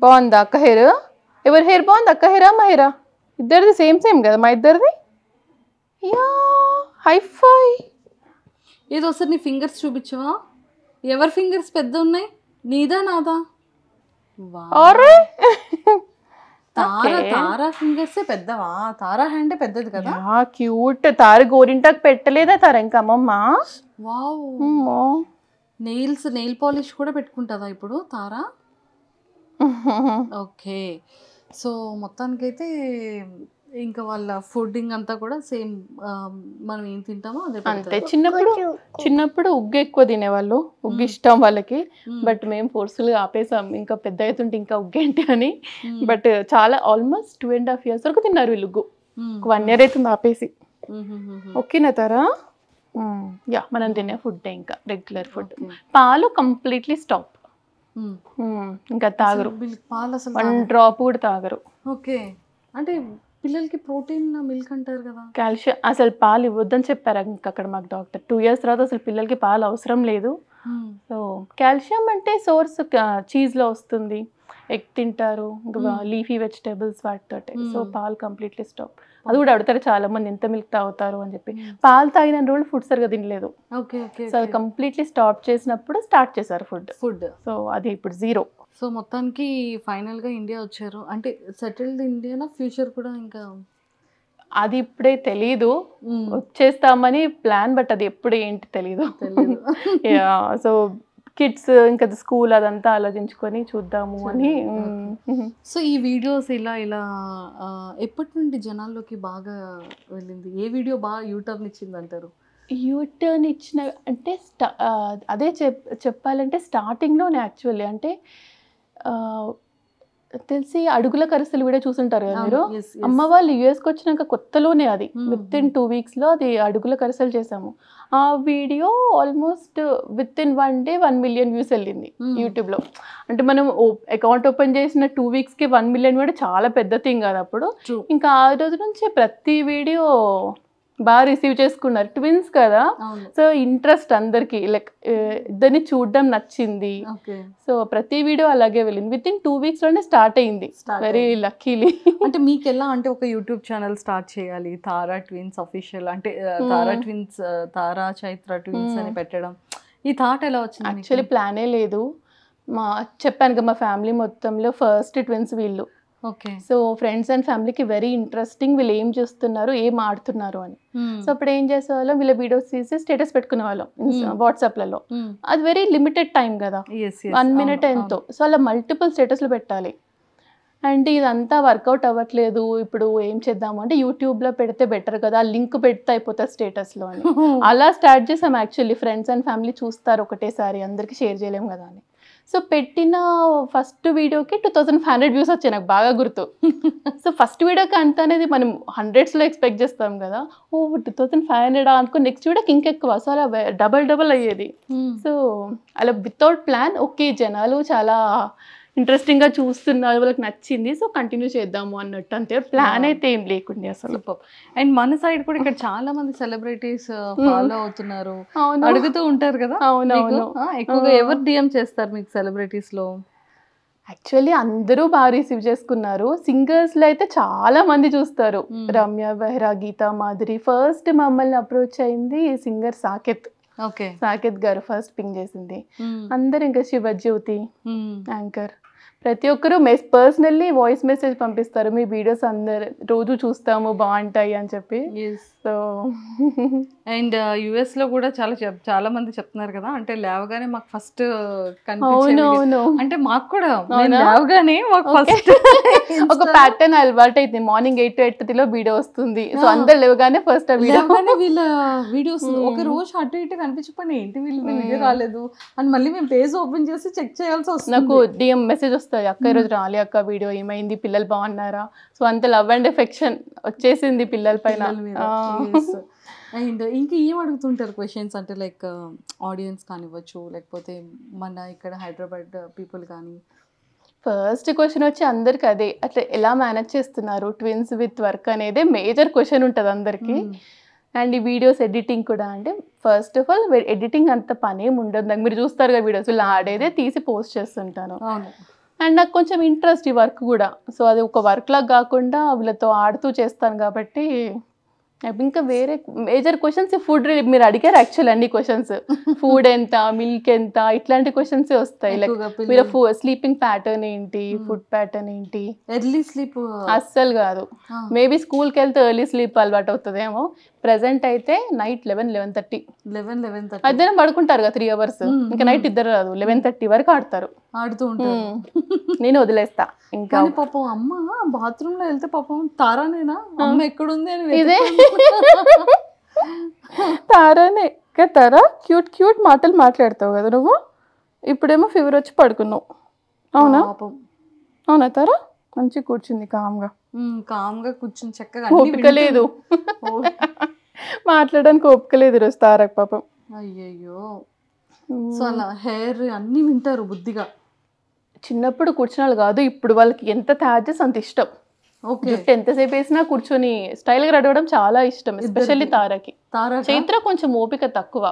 బాగుందా అక్క హెయిర్? ఎవరి హెయిర్ బాగుంది, అక్క హెయిరా మా హెయిరా? ఇద్దరిది సేమ్ కదా మా ఇద్దరిది. Yeah hifi.
ఏదో ఒకసారి నీ ఫింగర్స్ చూపించవా? ఎవరి ఫింగర్స్ పెద్ద ఉన్నాయి, నీదా నాదా? తారా ఫింగర్స్ పెద్దవా? తారా హ్యాండ్ పెద్దది కదా.
క్యూట్. తార గోరింటాకు పెట్టలేదా తార ఇంకా అమ్మమ్మ?
వావ్. నెయిల్ పాలిష్ కూడా పెట్టుకుంటుందా ఇప్పుడు తారా? ఓకే. సో మొత్తానికైతే ఇంకా వాళ్ళ ఫుడ్డింగ్ అంతా కూడా సేమ్, మనం ఏం తింటామో అదే
అంతే. చిన్నప్పుడు ఉగ్గు ఎక్కువ తినేవాళ్ళు, ఉగ్గు ఇష్టం వాళ్ళకి. బట్ మేము ఫోర్స్ఫుల్గా ఆపేసాం, ఇంకా పెద్ద అవుతుంటే ఇంకా ఉగ్గు ఏంటి అని. బట్ చాలా ఆల్మోస్ట్ 2.5 years వరకు తిన్నారు వీళ్ళు ఉగ్గు. 1 year అవుతుంది ఆపేసి. ఓకేనా తారా? యా, మనం తినే ఫుడ్ ఇంకా రెగ్యులర్ ఫుడ్. పాలు కంప్లీట్లీ స్టాప్, ఇంకా తాగరు.
పాలు అసలు
1 drop కూడా తాగరు.
ఓకే. అంటే పిల్లలకి ప్రోటీన్ మిల్క్ అంటారు కదా,
కాల్షియం. అసలు పాలు ఇవ్వద్దని చెప్పారు ఇంకా అక్కడ మాకు డాక్టర్. 2 years తర్వాత అసలు పిల్లలకి పాలు అవసరం లేదు. సో కాల్షియం అంటే సోర్స్ చీజ్లో వస్తుంది, ఎగ్ తింటారు, ఇంకా లీఫీ వెజిటేబుల్స్ వాటితోటి. సో పాలు కంప్లీట్లీ స్టాప్. అది కూడా అడుగుతారు చాలా మంది, ఎంత మిల్క్ తాగుతారు అని చెప్పి. పాలు తాగిన రోజులు ఫుడ్ సరిగా తినలేదు. సో అది కంప్లీట్లీ స్టాప్ చేసినప్పుడు స్టార్ట్ చేశారు ఫుడ్. సో అది ఇప్పుడు 0.
సో మొత్తానికి ఫైనల్గా ఇండియా వచ్చారు అంటే సెటిల్డ్ ఇండియానా ఫ్యూచర్ కూడా? ఇంకా
అది ఇప్పుడే తెలీదు, వచ్చేస్తామని ప్లాన్, బట్ అది ఎప్పుడు ఏంటి తెలీదు. సో కిడ్స్ ఇంకా స్కూల్ అదంతా ఆలోచించుకొని చూద్దాము అని.
సో ఈ వీడియోస్ ఇలా ఎప్పటి నుండి జనాల్లోకి బాగా వెళ్ళింది? ఏ వీడియో బాగా యూటర్న్ ఇచ్చింది అంటారు?
యూటర్న్ ఇచ్చిన అంటే అదే చెప్పాలంటే స్టార్టింగ్లోనే యాక్చువల్లీ అంటే తెలిసి అడుగుల కరిసెలు వీడియో చూసుంటారు కదా మీరు. అమ్మ వాళ్ళు యుఎస్కి వచ్చినాక కొత్తలోనే అది విత్ ఇన్ 2 weeksలో అది అడుగుల కరిసెలు చేసాము. ఆ video almost with in 1 day 1 million views వెళ్ళింది యూట్యూబ్లో. అంటే మనం అకౌంట్ ఓపెన్ చేసిన 2 weeksకి 1 million కూడా చాలా పెద్ద థింగ్ కదా అప్పుడు. ఇంకా ఆ రోజు నుంచి ప్రతి వీడియో బాగా రిసీవ్ చేసుకున్నారు. ట్విన్స్ కదా, సో ఇంట్రెస్ట్ అందరికి, లైక్ ఇద్దరిని చూడడం నచ్చింది. సో ప్రతి వీడియో అలాగే వెళ్ళింది. విత్ ఇన్ 2 weeksలోనే స్టార్ట్ అయింది. Very luckily.
అంటే మీకు ఎలా అంటే ఒక యూట్యూబ్ ఛానల్ స్టార్ట్ చేయాలి, తారా ట్విన్స్ అఫీషియల్ అంటే తారా ట్విన్స్, తారా చైత్ర ట్విన్స్ అని పెట్టడం, ఈ థాట్ ఎలా వచ్చింది?
యాక్చువల్లీ ప్లానే లేదు. చెప్పాను కదా మా ఫ్యామిలీ మొత్తంలో ఫస్ట్ ట్విన్స్ వీళ్ళు.
ఓకే.
సో ఫ్రెండ్స్ అండ్ ఫ్యామిలీకి వెరీ ఇంట్రెస్టింగ్, వీళ్ళు ఏం చేస్తున్నారు, ఏం ఆడుతున్నారు అని. సో అప్పుడు ఏం చేసేవాళ్ళం, వీళ్ళ వీడియోస్ తీసి స్టేటస్ పెట్టుకునే వాళ్ళం వాట్సాప్లలో. అది వెరీ లిమిటెడ్ టైం కదా, 1 minute ఎంతో. సో అలా మల్టిపుల్ స్టేటస్లు పెట్టాలి. అంటే ఇదంతా వర్కౌట్ అవ్వట్లేదు, ఇప్పుడు ఏం చేద్దాము అంటే యూట్యూబ్లో పెడితే బెటర్ కదా, లింక్ పెడితే అయిపోతుంది స్టేటస్లో అని. అలా స్టార్ట్ చేసాం. యాక్చువల్లీ ఫ్రెండ్స్ అండ్ ఫ్యామిలీ చూస్తారు ఒకటేసారి, అందరికీ షేర్ చేయలేము కదా అని. సో పెట్టిన ఫస్ట్ వీడియోకి 2500 views వచ్చాయి, నాకు బాగా గుర్తు. సో ఫస్ట్ వీడియోకి అంత అనేది మనం 100sలో ఎక్స్పెక్ట్ చేస్తాం కదా, 2500 అనుకో. నెక్స్ట్ వీడియోకి ఇంకెక్కువ, సో అలా డబల్ అయ్యేది. సో అలా వితౌట్ ప్లాన్, ఓకే జనాలు చాలా ఇంట్రెస్టింగ్గా చూస్తున్నారు, వాళ్ళకి నచ్చింది, సో కంటిన్యూ చేద్దాము అన్నట్టు, అంతే. ప్లాన్ అయితే ఏం లేకుండే అసలు.
అండ్ మన సైడ్ కూడా ఇక్కడ చాలా మంది సెలబ్రిటీస్ ఫాలో అవుతున్నారు, అడుగుతూ ఉంటారు కదా. అవునవును. ఎక్కువగా ఎవరు డిఎం చేస్తారు మీకు సెలబ్రిటీస్ లో?
యాక్చువల్లీ అందరూ బాగా రిసీవ్ చేసుకున్నారు. సింగర్స్లో అయితే చాలా మంది చూస్తారు. రమ్య బెహ్రా, గీతా మాధురి. ఫస్ట్ మమ్మల్ని అప్రోచ్ అయింది సింగర్ సాకేత్. సాకేత్ గారు ఫస్ట్ పింగ్ చేసింది. అందరు ఇంకా శివజ్యోతి యాంకర్, ప్రతి ఒక్కరు పర్సనల్లీ వాయిస్ మెసేజ్ పంపిస్తారు, మీ వీడియోస్ అందరు రోజు చూస్తాము బాగుంటాయి అని చెప్పి. సో
అండ్ యుఎస్ లో కూడా చాలా మంది చెప్తున్నారు కదా, అంటే లేవగానే మాకు ఫస్ట్ కనిపించింది, అంటే మాకు కూడా లేవగానే ఫస్ట్
ఒక ప్యాటర్న్ అలవాటు అయితే మార్నింగ్ 8 to 8:30 వీడియో వస్తుంది. సో అందరు లేవగానే ఫస్ట్
వీళ్ళ వీడియోస్ ఒక రోజు అటు ఇటు కనిపించకపోయినా ఏంటి వీళ్ళు వీడియో రాలేదు అని మళ్ళీ మేము పేజ్ ఓపెన్ చేసి చెక్ చేయాల్సి వస్తుంది.
నాకు డిఎం మెసేజ్ వస్తుంది, వస్తాయి, అక్క ఈరోజు రాలి అక్క వీడియో ఏమైంది, పిల్లలు బాగున్నారా. సో అంత లవ్ అండ్ ఎఫెక్షన్ వచ్చేసింది పిల్లల పైన.
అండ్ ఇంకా ఏం అడుగుతుంటారు క్వశ్చన్స్ అంటే లైక్ ఆడియన్స్ కానివ్వచ్చు, లేకపోతే మన ఇక్కడ హైదరాబాద్ పీపుల్ కానీ?
ఫస్ట్ క్వశ్చన్ వచ్చి అందరికి అదే, అట్లా ఎలా మేనేజ్ చేస్తున్నారు ట్విన్స్ విత్ వర్క్ అనేది మేజర్ క్వశ్చన్ ఉంటుంది అందరికి. అండ్ ఈ వీడియోస్ ఎడిటింగ్ కూడా, అంటే ఫస్ట్ ఆఫ్ ఆల్ ఎడిటింగ్ అంత పని ఏమి ఉండదు నాకు. మీరు చూస్తారు కదా వీడియోస్, వీళ్ళు ఆడేదే తీసి పోస్ట్ చేస్తుంటాను. అండ్ నాకు కొంచెం ఇంట్రెస్ట్ ఈ వర్క్ కూడా, సో అది ఒక వర్క్ లాగా కాకుండా వీళ్ళతో ఆడుతూ చేస్తాను కాబట్టి. ఇంకా వేరే మేజర్ క్వశ్చన్స్ ఫుడ్ మీరు అడిగారు యాక్చువల్ అన్ని క్వశ్చన్స్. ఫుడ్ ఎంత, మిల్క్ ఎంత, ఇట్లాంటి క్వశ్చన్స్ వస్తాయి. లైక్ మీరు స్లీపింగ్ ప్యాటర్న్ ఏంటి, ఫుడ్ ప్యాటర్న్ ఏంటి.
ఎర్లీ స్లీప్
అస్సలు కాదు, మేబీ స్కూల్కి వెళ్తే ఎర్లీ స్లీప్ అలవాటు అవుతుందేమో. ప్రెసెంట్ అయితే నైట్ 11:30 మధ్యాహ్నం పడుకుంటారు కదా 3 hours, ఇంకా నైట్ ఇద్దరు రాదు 11:30 వరకు ఆడుతూ ఉంటారు. నేను వదిలేస్తా ఇంకా.
పాపం అమ్మ బాత్రూమ్ లో వెళ్తే పాపం తారానేనా అమ్మ ఎక్కడుంది అని
ఇదే తారానే తారా క్యూట్ క్యూట్ మాటలు మాట్లాడతావు కదా నువ్వు. ఇప్పుడేమో ఫీవర్ వచ్చి పడుకున్నావు. అవునా అవునా తారా? మంచి కూర్చుంది కామ్గా కూర్చుని చక్కగా. ఓపిక లేదు మాట్లాడడానికి, ఓపిక లేదు ఈరోజు తారకు పాపం.
అయ్యయ్యో. సో అలా హెయిర్ అన్ని వింటారు బుద్ధిగా.
చిన్నప్పుడు కూర్చున్న వాళ్ళు కాదు, ఇప్పుడు వాళ్ళకి ఎంత తయారు చేసి అంత ఇష్టం. జుట్టు ఎంతసేపు వేసినా కూర్చొని స్టైల్ గా రెడవడం చాలా ఇష్టం, ఎస్పెషల్లీ తారకి. చైత్ర కొంచెం ఓపిక తక్కువ,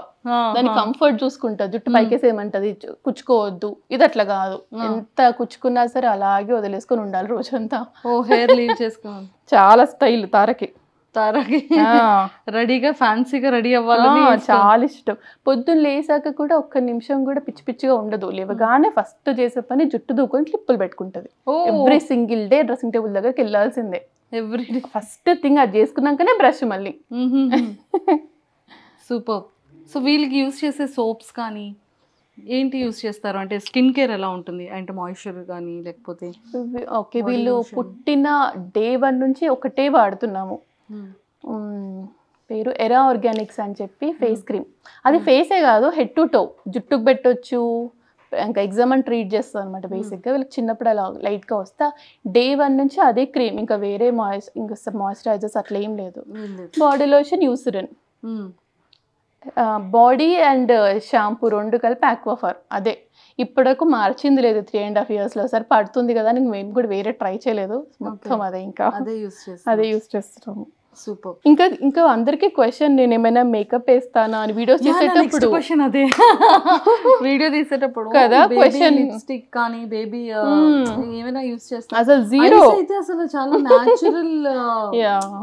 దాని కంఫర్ట్ చూసుకుంటా. జుట్టు పైకేసేయమంటది, కుచ్చుకోవద్దు. ఇది అట్లా కాదు, ఎంత కుచ్చుకున్నా సరే అలాగే వదిలేసుకొని ఉండాలి రోజంతా.
హెయిర్ లీవ్ చేసుకోవాలి.
చాలా స్టైల్ తారకి
రెడీగా ఫ్యాన్సీగా రెడీ అవ్వాలని
చాలా ఇష్టం. పొద్దున్న లేసాక కూడా ఒక్క నిమిషం కూడా పిచ్చి పిచ్చిగా ఉండదు. లేవగానే ఫస్ట్ చేసే పని జుట్టు దూకొని క్లిప్పులు పెట్టుకుంటది. Every single day dressing table దగ్గరికి వెళ్ళాల్సిందే. ఎవ్రీ డే ఫస్ట్ థింగ్ అది చేసుకున్నాకనే బ్రష్ మళ్ళీ.
సూపర్. సో వీళ్ళకి యూస్ చేసే సోప్స్ కానీ ఏంటి యూస్ చేస్తారు? అంటే స్కిన్ కేర్ ఎలా ఉంటుంది? అంటే మాయిశ్చర్ కానీ లేకపోతే?
ఓకే, వీళ్ళు పుట్టిన day 1 నుంచి ఒకటే వాడుతున్నాము. పేరు ఎరా ఆర్గానిక్స్ అని చెప్పి ఫేస్ క్రీమ్. అది ఫేసే కాదు, హెడ్ టు టో జుట్టుకు పెట్టొచ్చు. ఇంకా ఎగ్జామ్ అని ట్రీట్ చేస్తుంది అనమాట బేసిక్గా. వీళ్ళకి చిన్నప్పుడు అలా లైట్గా వస్తా day 1 నుంచి అదే క్రీమ్, ఇంకా వేరే ఇంకా మాయిశ్చరైజర్స్ అట్లా ఏం లేదు. Body lotion Eucerin, body and shampoo 2 కలిపి ఆక్వాఫర్. అదే ఇప్పటివరకు మార్చింది లేదు 3.5 yearsలో. సరే పడుతుంది కదా అని మేము కూడా వేరే ట్రై చేయలేదు, మొత్తం అదే ఇంకా అదే యూస్ చేస్తున్నాము.
సూపర్.
ఇంకా అందరికి క్వశ్చన్, నేను ఏమైనా మేకప్ వేస్తానా అని వీడియోస్ చేసేటప్పుడు.
క్వశ్చన్ అదే వీడియో తీసేటప్పుడు
కదా క్వశ్చన్.
లిప్స్టిక్ కానీ బేబీ ఏమైనా యూస్ చేస్తా?
అసలు జీరో
అయితే అసలు చాలా న్యాచురల్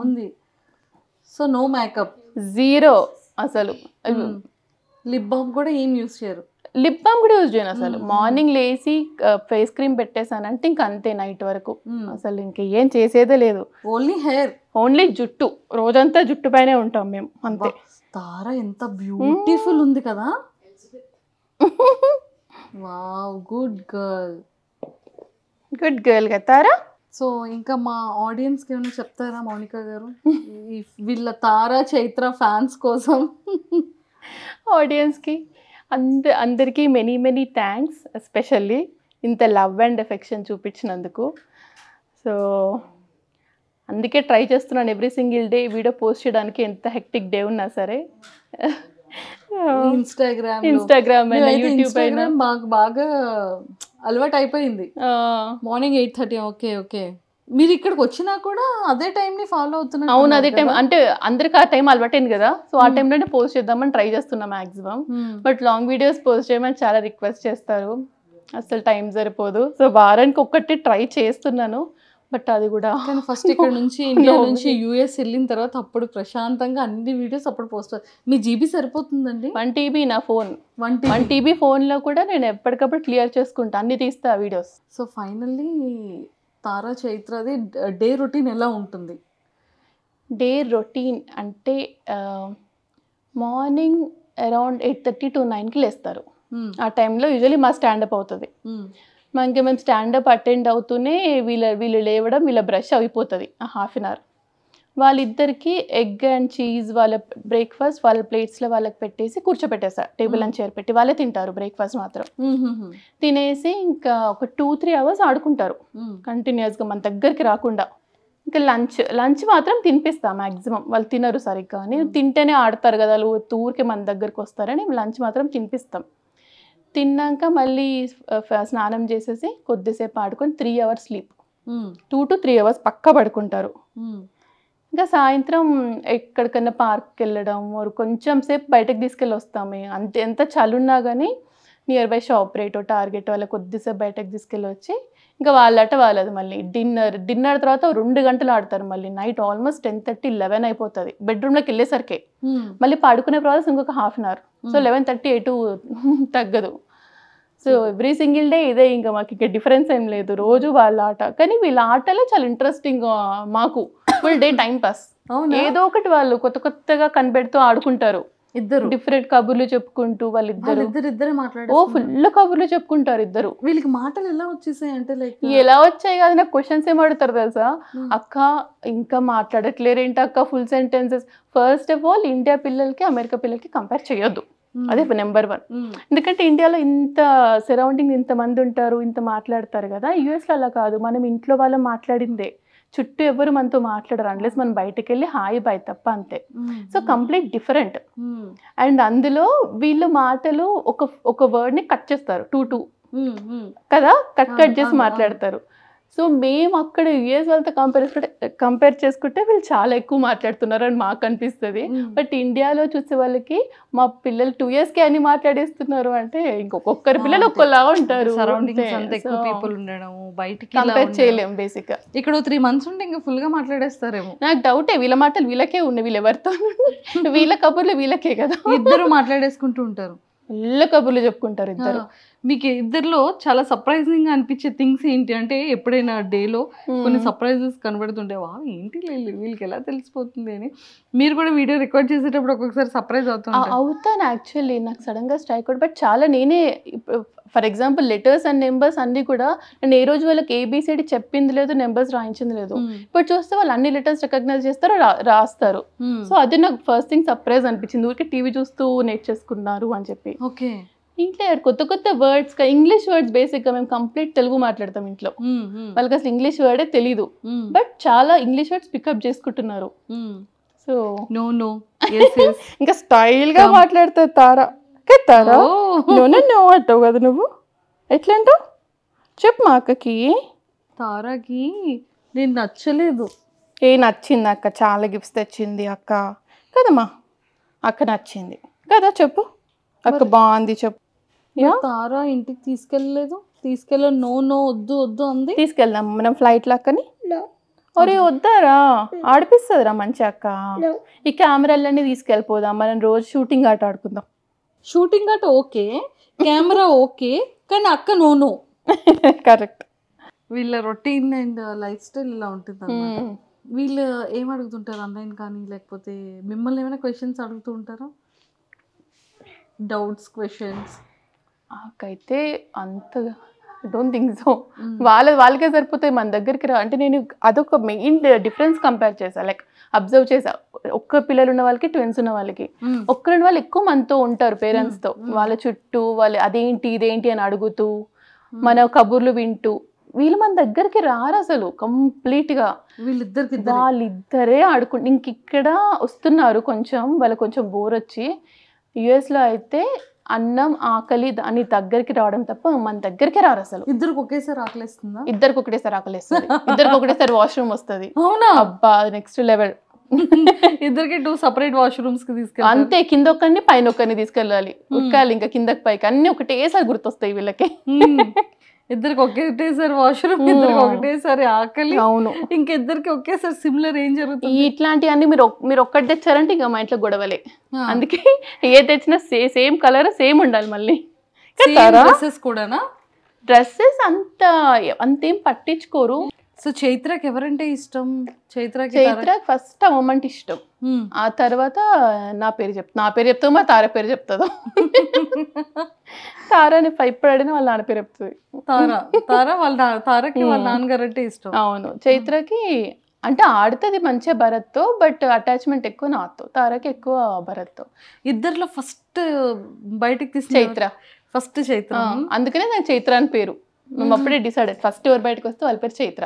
ఉంది. సో నో మేకప్,
జీరో అసలు.
లిప్ బామ్ కూడా ఏం యూస్ చేయరు?
లిప్ బామ్ కూడా యూజ్ చేయను అసలు. మార్నింగ్ లేసి ఫేస్ క్రీమ్ పెట్టేసానంటే ఇంక అంతే నైట్ వరకు. అసలు ఇంక ఏం చేసేదే లేదు.
ఓన్లీ హెయిర్,
ఓన్లీ జుట్టు. రోజంతా జుట్టు పైనే ఉంటాం మేము అంతే.
తారా ఎంత బ్యూటిఫుల్ ఉంది కదా. వావ్, గుడ్
గర్ల్ కదా తారా.
సో ఇంకా మా ఆడియన్స్కి ఏమైనా చెప్తారా మౌనిక గారు, వీళ్ళ తారా చైత్ర ఫ్యాన్స్ కోసం?
ఆడియన్స్కి అందరికీ మెనీ థ్యాంక్స్, ఎస్పెషల్లీ ఇంత లవ్ అండ్ ఎఫెక్షన్ చూపించినందుకు. సో అందుకే ట్రై చేస్తున్నాను every single day video post చేయడానికి, ఎంత హెక్టిక్ డే ఉన్నా సరే. ఇన్స్టాగ్రామ్ యూట్యూబ్ అయినా
బాగా అలవాటు అయిపోయింది. మార్నింగ్ 8:30. ఓకే మీరు ఇక్కడికి వచ్చినా కూడా అదే టైంని ఫాలో అవుతున్నారు?
అవును, అదే టైం. అంటే అందరికి ఆ టైం అలవాటైంది కదా, సో ఆ టైంలోనే పోస్ట్ చేద్దామని ట్రై చేస్తున్నాం maximum. But long videos post చేయమని చాలా రిక్వెస్ట్ చేస్తారు, అసలు టైం సరిపోదు. సో వారానికి ఒక్కటి ట్రై చేస్తున్నాను, బట్ అది కూడా
ఫస్ట్ ఇక్కడ నుంచి ఇండియా నుంచి US వెళ్ళిన తర్వాత అప్పుడు ప్రశాంతంగా అన్ని వీడియోస్ అప్పుడు పోస్ట్. మీ జీబీ సరిపోతుందండి?
1 TB నా ఫోన్. 1 TB ఫోన్లో కూడా నేను ఎప్పటికప్పుడు క్లియర్ చేసుకుంటా, అన్ని తీస్తా వీడియోస్.
సో ఫైనల్లీ తారా చైత్రది డే రొటీన్ ఎలా ఉంటుంది?
డే రొటీన్ అంటే మార్నింగ్ అరౌండ్ 8:30 to 9కి లేస్తారు. ఆ టైంలో యూజువలీ మా స్టాండప్ అవుతుంది. మనకి మేము స్టాండప్ అటెండ్ అవుతూనే వీళ్ళు లేవడం, వీళ్ళ బ్రష్ అయిపోతుంది 1/2 an hour. వాళ్ళిద్దరికి ఎగ్ అండ్ చీజ్ వాళ్ళ బ్రేక్ఫాస్ట్ వాళ్ళ ప్లేట్స్లో వాళ్ళకి పెట్టేసి కూర్చోపెట్టేస్తారు, టేబుల్ అండ్ చైర్ పెట్టి. వాళ్ళే తింటారు బ్రేక్ఫాస్ట్ మాత్రం. తినేసి ఇంకా ఒక 2-3 hours ఆడుకుంటారు కంటిన్యూస్గా, మన దగ్గరికి రాకుండా. ఇంకా లంచ్ మాత్రం తినిపిస్తాం మ్యాక్సిమం. వాళ్ళు తినరు సరిగ్గా అని, తింటేనే ఆడతారు కదా వాళ్ళు, ఊరికే మన దగ్గరికి వస్తారని లంచ్ మాత్రం తినిపిస్తాం. తిన్నాక మళ్ళీ స్నానం చేసేసి కొద్దిసేపు ఆడుకొని 3 hours స్లీప్. 2 to 3 hours పక్కా పడుకుంటారు. ఇంకా సాయంత్రం ఎక్కడికన్నా పార్క్కి వెళ్ళడం, కొంచెం సేపు బయటకు తీసుకెళ్ళి వస్తామే. ఎంత చలున్నా కానీ నియర్ బై షాప్ టార్గెట్ వాళ్ళ కొద్దిసేపు బయటకు తీసుకెళ్ళి వచ్చి ఇంకా వాళ్ళట వాళ్ళది మళ్ళీ డిన్నర్ తర్వాత 2 గంటలు ఆడతారు. మళ్ళీ నైట్ ఆల్మోస్ట్ 10:30, 11 అయిపోతుంది బెడ్రూమ్లోకి వెళ్ళేసరికి. మళ్ళీ పడుకునే ప్రాసెస్ ఇంకొక 1/2 hour. సో 11:30 ఎటు తగ్గదు. సో ఎవ్రీ సింగిల్ డే ఇదే, ఇంకా మాకు ఇక్కడ డిఫరెన్స్ ఏం లేదు, రోజు వాళ్ళ ఆట. కానీ వీళ్ళ ఆటలే చాలా ఇంట్రెస్టింగ్ మాకు. Full day time pass. ఏదో ఒకటి వాళ్ళు కొత్తగా కనిపెడుతూ ఆడుకుంటారు. ఇద్దరు డిఫరెంట్ కబుర్లు చెప్పుకుంటూ వాళ్ళిద్దరు మాట్లాడారు. ఫుల్ కబుర్లు చెప్పుకుంటారు ఇద్దరు.
వీళ్ళకి మాటలు ఎలా వచ్చేసాయి అంటే లైక్
ఎలా వచ్చాయి కాదు, నాకు క్వశ్చన్స్ ఏం అడుగుతారు తెలుసా, అక్క ఇంకా మాట్లాడట్లేరేంటి అక్క full sentences. First of all India పిల్లలకి అమెరికా పిల్లలకి కంపేర్ చేయొద్దు, అదే నెంబర్ 1. ఎందుకంటే ఇండియాలో ఇంత సరౌండింగ్ ఇంతమంది ఉంటారు, ఇంత మాట్లాడతారు కదా. యూఎస్లో అలా కాదు, మనం ఇంట్లో వాళ్ళు మాట్లాడిందే, చుట్టూ ఎవరు మనతో మాట్లాడరు అన్లెస్ మనం బయటకు వెళ్ళి హాయ్ బాయ్ తప్ప, అంతే. So complete different. అండ్ అందులో వీళ్ళు మాటలు ఒక వర్డ్ని కట్ చేస్తారు, 2 కదా, కట్ చేసి మాట్లాడతారు. సో మేము అక్కడ యుఎస్ వాళ్ళతో కంపేర్ చేసుకుంటే వీళ్ళు చాలా ఎక్కువ మాట్లాడుతున్నారు అని మాకు అనిపిస్తుంది. బట్ ఇండియాలో చూసే వాళ్ళకి మా పిల్లలు 2 yearsకే అని మాట్లాడేస్తున్నారు అంటే ఇంకొకరి పిల్లలు ఒక్కలా ఉంటారు. కంపేర్ చేయలేము బేసిక్ గా.
ఇక్కడ 3 months ఉంటే ఇంకా ఫుల్ గా మాట్లాడేస్తారేమో.
నాకు డౌటే, వీళ్ళ మాటలు వీళ్ళకే ఉన్నాయి, వీళ్ళు ఎవరితో వీళ్ళ కబుర్లు వీళ్ళకే కదా.
ఇద్దరు మాట్లాడేసుకుంటూ ఉంటారు,
ఫుల్ కబుర్లు చెప్పుకుంటారు ఇద్దరు.
మీకు ఇద్దరిలో చాలా సర్ప్రైజింగ్ గా అనిపించే థింగ్స్ ఏంటి అంటే, ఎప్పుడైనా డేలో కొన్ని సర్ప్రైజెస్ కనబడుతుంటే వా ఏంటి వీళ్ళకి ఎలా తెలిసిపోతుంది అని మీరు కూడా వీడియో రికార్డ్ చేసేటప్పుడు ఒక్కొక్కసారి సర్ప్రైజ్
అవుతాను. యాక్చువల్లీ నాకు సడన్ గా స్ట్రైక్ అవుట్, బట్ చాలా నేనే for example letters and numbers అన్ని కూడా నేను ఏ రోజు వాళ్ళకి ABCD చెప్పింది లేదు, నెంబర్స్ రాయించింది లేదు. ఇప్పుడు చూస్తే వాళ్ళు అన్ని లెటర్స్ రికగ్నైజ్ చేస్తారు, రాస్తారు. సో అదే నాకు ఫస్ట్ థింగ్ సర్ప్రైజ్ అనిపించింది. ఊరికే టీవీ చూస్తూ నేర్చేసుకున్నారు అని చెప్పి.
ఓకే,
ఇంట్లో కొత్త వర్డ్స్, ఇంగ్లీష్ వర్డ్స్ బేసిక్ గా మేము కంప్లీట్ తెలుగు మాట్లాడతాం ఇంట్లో. వాళ్ళకి అసలు ఇంగ్లీష్ వర్డే తెలీదు, బట్ చాలా ఇంగ్లీష్ వర్డ్స్ పికప్ చేసుకుంటున్నారు. సో
నో
ఇంకా స్టైల్ గా మాట్లాడుతారు. తారా నో అంటావు కదా నువ్వు, ఎట్లా అంటావు చెప్పు మా అక్కకి.
తారాకి నేను నచ్చలేదు.
నచ్చింది అక్క, చాలా గిఫ్ట్స్ తెచ్చింది అక్క కదమ్మా, అక్క నచ్చింది కదా చెప్పు, అక్క బాగుంది చెప్పు.
తారా ఇంటికి తీసుకెళ్ళ నో వద్దు అంది.
తీసుకెళ్దాం మనం ఫ్లైట్ లక్కని. ఒరే వద్దారా, ఆడిపిస్తుందిరా మంచి అక్క. ఈ కెమెరాలన్నీ తీసుకెళ్ళిపోదాం, మనం రోజు షూటింగ్ ఆట ఆడుకుందాం.
షూటింగ్ ఆట ఓకే, కెమెరా ఓకే, కానీ అక్క నో.
కరెక్ట్.
వీళ్ళ రొటీన్ అండ్ లైఫ్ స్టైల్ ఇలా ఉంటుంది అన్నమాట. వీళ్ళు ఏం అడుగుతుంటారు అన్నయ్య కానీ, లేకపోతే మిమ్మల్ని ఏమైనా క్వశ్చన్స్ అడుగుతూ ఉంటారా? Doubts, questions?
నాకైతే అంతగా డోంట్ థింక్ సో. వాళ్ళకే సరిపోతాయి, మన దగ్గరికి రా అంటే. నేను అదొక మెయిన్ డిఫరెన్స్ కంపేర్ చేసా, లైక్ అబ్జర్వ్ చేసా. ఒక్క పిల్లలు ఉన్న వాళ్ళకి, ట్విన్స్ ఉన్న వాళ్ళకి, ఒక్కరున్న వాళ్ళు ఎక్కువ మనతో ఉంటారు పేరెంట్స్ తో. వాళ్ళ చుట్టూ వాళ్ళు అదేంటి ఇదేంటి అని అడుగుతూ, మన కబుర్లు వింటూ. వీళ్ళు మన దగ్గరికి రారు అసలు కంప్లీట్ గా. వాళ్ళిద్దరే ఆడుకుంటు. ఇంకిక్కడ వస్తున్నారు కొంచెం, వాళ్ళకి కొంచెం బోర్ వచ్చి. యుఎస్లో అయితే అన్నం ఆకలి అని దగ్గరికి రావడం తప్ప మన దగ్గరికి రారు అసలు.
ఇద్దరికి ఒకేసారి ఆకలిస్తుందా?
ఇద్దరికి ఒకటేసారి ఆకలిస్తుంది, ఇద్దరికి ఒకటేసారి వాష్రూమ్ వస్తుంది.
అవునా?
అబ్బా నెక్స్ట్ లెవెల్.
ఇద్దరికి 2 separate వాష్రూమ్స్ కి తీసుకెళ్ళాలి.
అంతే, కింద ఒకరిని పైన ఒకరిని తీసుకెళ్ళాలి. ఉక్కాలి ఇంకా కిందకి పైకి అన్ని ఒకటేసారి గుర్తొస్తాయి వీళ్ళకి.
ఇద్దరికి ఒకటేసారి వాష్రూమ్, ఇద్దరికి ఒకటేసారి ఆకలి.
అవును,
ఇంకిద్దరికి ఒకేసారి సిమిలర్ ఏం జరుగుతుంది?
ఇట్లాంటివన్నీ మీరు ఒక్కటి తెచ్చారంటే ఇంకా మా ఇంట్లో గొడవలే. అందుకే ఏ తెచ్చినా సేమ్ కలర్ సేమ్ ఉండాలి. మళ్ళీ
డ్రెస్సెస్ కూడానా?
డ్రెస్సెస్ అంతేం పట్టించుకోరు.
సో చైత్రకి ఎవరంటే ఇష్టం? చైత్ర
ఫస్ట్ అమ్మమ్మంటే ఇష్టం, ఆ తర్వాత నా పేరు చెప్తా, మా తార పేరు చెప్తుందో. తారాని ఇప్పుడు అడిగిన వాళ్ళ నాన్న పేరు చెప్తుంది.
తారకి వాళ్ళ నాన్నగారు అంటే ఇష్టం.
అవును, చైత్రకి అంటే ఆడుతుంది మంచిగా భరత్తో, బట్ అటాచ్మెంట్ ఎక్కువ నాతో. తారాకి ఎక్కువ భరత్తో.
ఇద్దరిలో ఫస్ట్ బయటికి తీసిన
చైత్ర.
ఫస్ట్ చైత్ర.
అందుకనే నాకు చైత్ర అని పేరు. మేము అప్పుడే డిసైడ్ ఫస్ట్ ఎవరు బయటకు వస్తే వాళ్ళ పేరు చైత్ర.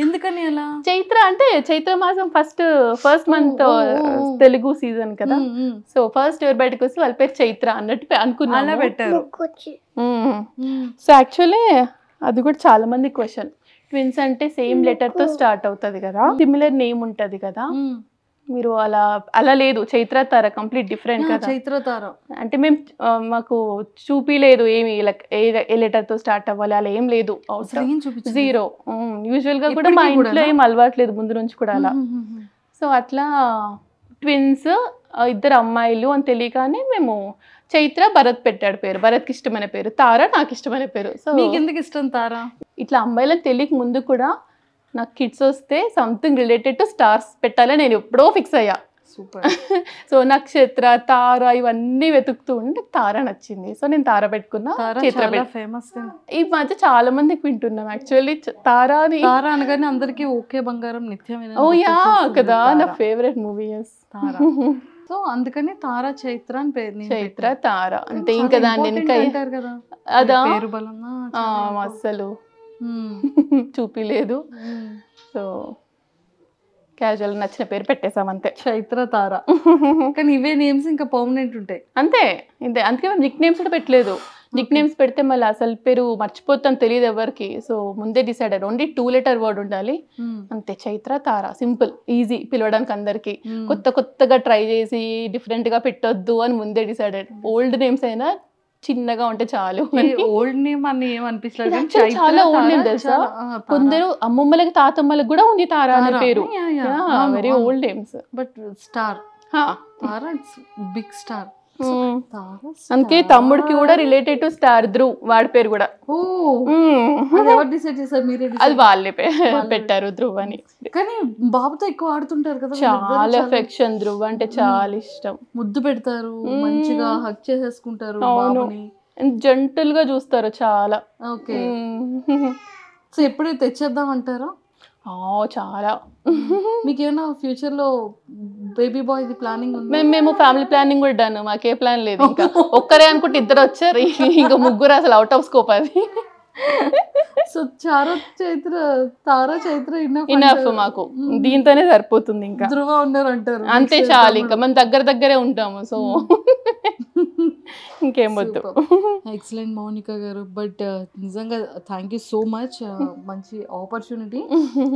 ఎందుకని అలా?
చైత్ర అంటే చైత్ర మాసం ఫస్ట్ మంత్ తెలుగు సీజన్ కదా, సో ఫస్ట్ ఎవరు బయటకు వస్తే వాళ్ళ పేరు చైత్ర అన్నట్టు అనుకున్నా.
అలా పెట్టారు.
సో యాక్చువల్లీ అది కూడా చాలా మంది క్వశ్చన్. ట్విన్స్ అంటే సేమ్ లెటర్ తో స్టార్ట్ అవుతుంది కదా, సిమిలర్ నేమ్ ఉంటది కదా, మీరు అలా లేదు. చైత్ర తార కంప్లీట్ డిఫరెంట్ కదా.
చైత్ర తార
అంటే మేము మాకు చూపిలేదు ఏమి ఏ లెటర్ తో స్టార్ట్ అవ్వాలి అలా ఏం లేదు. 0. యూజువల్ గా కూడా మా ఇంట్లో ఏం అలవాట్లేదు ముందు నుంచి కూడా అలా. సో అట్లా ట్విన్స్ ఇద్దరు అమ్మాయిలు అని తెలియగానే మేము చైత్ర భరత్ పెట్టాడు పేరు. భరత్కి ఇష్టమైన పేరు. తార నాకు ఇష్టమైన పేరు. సో
మీకు ఎందుకు ఇష్టం తార?
ఇట్లా అమ్మాయిలని తెలియక ముందు కూడా నాకు కిడ్స్ వస్తే సంథింగ్ రిలేటెడ్ టు స్టార్స్ పెట్టాలని నేను ఎప్పుడో ఫిక్స్ అయ్యా.
సూపర్.
సో నక్షత్ర తార ఇవన్నీ వెతుకుతూ ఉంటే తార నచ్చింది. సో నేను తార పెట్టుకున్నా.
ఫేమస్
ఈ మధ్య చాలా మందికి వింటున్నాం యాక్చువల్లీ తార
అనగానే అందరికి ఓకే బంగారం నిత్యమైన.
ఓ యా కదా, నా ఫేవరెట్ మూవీ తార.
సో అందుకని తార చైత్ర అని పేరు.
చైత్ర తార అంతే. ఇంకా దాన్ని అంటారు కదా, అదా అస్సలు చూపిలేదు. సో క్యాజువల్ నచ్చిన పేరు పెట్టేసాం అంతే,
చైత్ర తార. కానీ ఇవే నేమ్స్ ఇంకా పర్మనెంట్ ఉంటాయి
అంతే. ఇంతే. అందుకే మేము నిక్ నేమ్స్ కూడా పెట్టలేదు. నిక్ నేమ్స్ పెడితే మళ్ళీ అసలు పేరు మర్చిపోతాం, తెలియదు ఎవరికి. సో ముందే డిసైడ్ అయ్యారు ఓన్లీ 2 లెటర్ వర్డ్ ఉండాలి అంతే. చైత్ర తార సింపుల్, ఈజీ పిలవడానికి అందరికి. కొత్తగా ట్రై చేసి డిఫరెంట్ గా పెట్టొద్దు అని ముందే డిసైడ్ అయ్యారు. ఓల్డ్ నేమ్స్ అయినా చిన్నగా ఉంటే చాలు.
ఓల్డ్ నేమ్ అని ఏమనిపిస్తుంది,
చాలా ఓల్డ్ నేమ్ తెలుసా. కొందరు అమ్మమ్మలకి తాతమ్మలకు కూడా ఉంది తార అనే పేరు. Very old names.
But star Tara it's big star.
అందుకే తమ్ముడికి కూడా రిలేటెడ్ టు స్టార్ ధ్రువ్, వాడి పేరు కూడా. అది వాళ్ళే పెట్టారు ధ్రువ్ అని.
కానీ బాబుతో ఎక్కువ ఆడుతుంటారు కదా,
చాలా ఎఫెక్షన్. ధ్రువ్ అంటే చాలా ఇష్టం.
ముద్దు పెడతారు, మంచిగా హగ్ చేసేసుకుంటారు,
జంటల్ గా చూస్తారు చాలా.
ఓకే. సో ఎప్పుడు తెచ్చేద్దాం అంటారా?
చాలా.
మీకు ఏమైనా ఫ్యూచర్ లో బేబీ బాయ్ ప్లానింగ్ ఉంది?
మేము ఫ్యామిలీ ప్లానింగ్ కూడా డన్. మాకే ప్లాన్ లేదు. ఇంకా ఒక్కరే అనుకుంటే 2 వచ్చారు, ఇంకా 3 అసలు అవుట్ ఆఫ్ స్కోప్ అది.
సో తారా చైత్ర
ఇనఫ్ మాకు, దీంతోనే సరిపోతుంది. ఇంకా
ధ్రువ ఉన్నారు అంటారు
అంతే చాలు. ఇంకా మేము దగ్గరే ఉంటాము. సో ఇంకేం వద్దు.
ఎక్సలెంట్ మౌనిక గారు. బట్ నిజంగా థ్యాంక్ యూ సో మచ్. మంచి ఆపర్చునిటీ.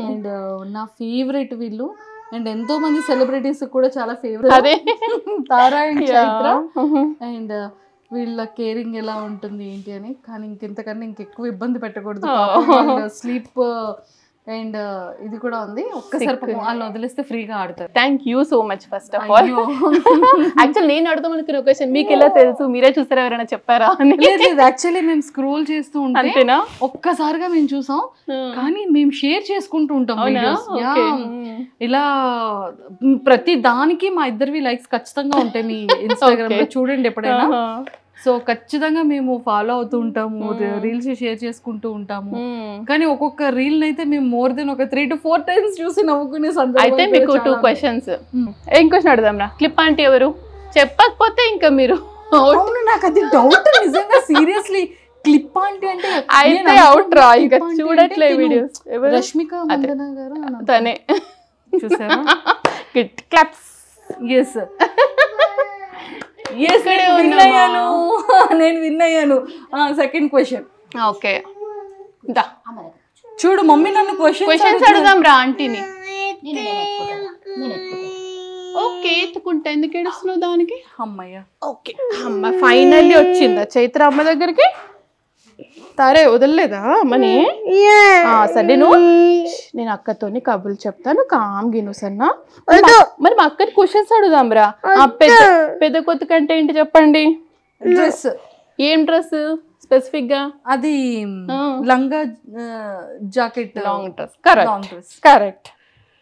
అండ్ నా ఫేవరెట్ వీళ్ళు. అండ్ ఎంతో మంది సెలబ్రిటీస్ కూడా చాలా favourite Tara and Chaitra. And వీళ్ళ కేరింగ్ ఎలా ఉంటుంది ఏంటి అని. కానీ ఇంకెంతకన్నా ఇంకెక్కువ ఇబ్బంది పెట్టకూడదు. స్లీప్ అండ్ ఇది కూడా ఉంది. ఒక్కసారి వాళ్ళు వదిలేస్తే ఫ్రీగా ఆడతారు.
Thank you so much first of all. Actual నేను అడుగుదాం అనుకున్న క్వశ్చన్ మీకు ఎలా తెలుసు, మీరే చూసారా, ఎవరైనా చెప్పారా?
యాక్చువల్లీ మేము స్క్రోల్ చేస్తూ ఉంటాం, ఒక్కసారిగా మేము చూసాం. కానీ మేము షేర్ చేసుకుంటూ ఉంటాం ఇలా. ప్రతి దానికి మా ఇద్దరివి లైక్స్ ఖచ్చితంగా ఉంటాయి మీ ఇన్స్టాగ్రామ్ లో, చూడండి ఎప్పుడైనా. సో ఖచ్చితంగా మేము ఫాలో అవుతూ ఉంటాము, రీల్స్ షేర్ చేసుకుంటూ ఉంటాము. కానీ ఒక్కొక్క రీల్ అయితే మేము మోర్ దెన్ ఒక 3 to 4 times చూసి నవ్వుకునే సందర్భం.
అయితే మీకు 2 questions. ఏం క్వశ్చన్ అడుగుదాం రా? క్లిప్ ఆంటీ ఎవరు చెప్పకపోతే ఇంకా మీరు.
నాకు అది డౌట్ నిజంగా, సీరియస్లీ. క్లిప్ ఆంటీ అంటే
అయితే అవుట్ రా, ఇంకా చూడట్లే వీడియోస్.
రష్మిక మందన గారు
తనే. చూసారా? క్లాప్స్.
ఎస్ నేను విన్ అయ్యాను. Second question.
ఓకే
చూడు మమ్మీ నన్ను క్వశ్చన్స్
అడుగుదాం రా ఆంటీని. ఓకే ఎత్తుకుంటా, ఎందుకు ఏడుస్తున్నావు దానికి?
అమ్మయ్య.
ఓకే అమ్మ ఫైనల్లీ వచ్చిందా చైత్ర అమ్మ దగ్గరికి? తారే వదలలేదా అమ్మని? సరే నేను అక్కతోని కబుర్లు చెప్తాను, కామ్ గిను సన్నా. మరి మా అక్కని క్వశ్చన్స్ అడుగుదాం రా. పెద్ద కొత్త కంటే ఏంటి చెప్పండి?
డ్రెస్.
ఏం డ్రెస్ స్పెసిఫిక్ గా?
అది లంగా జాకెట్,
లాంగ్ డ్రెస్. కరెక్ట్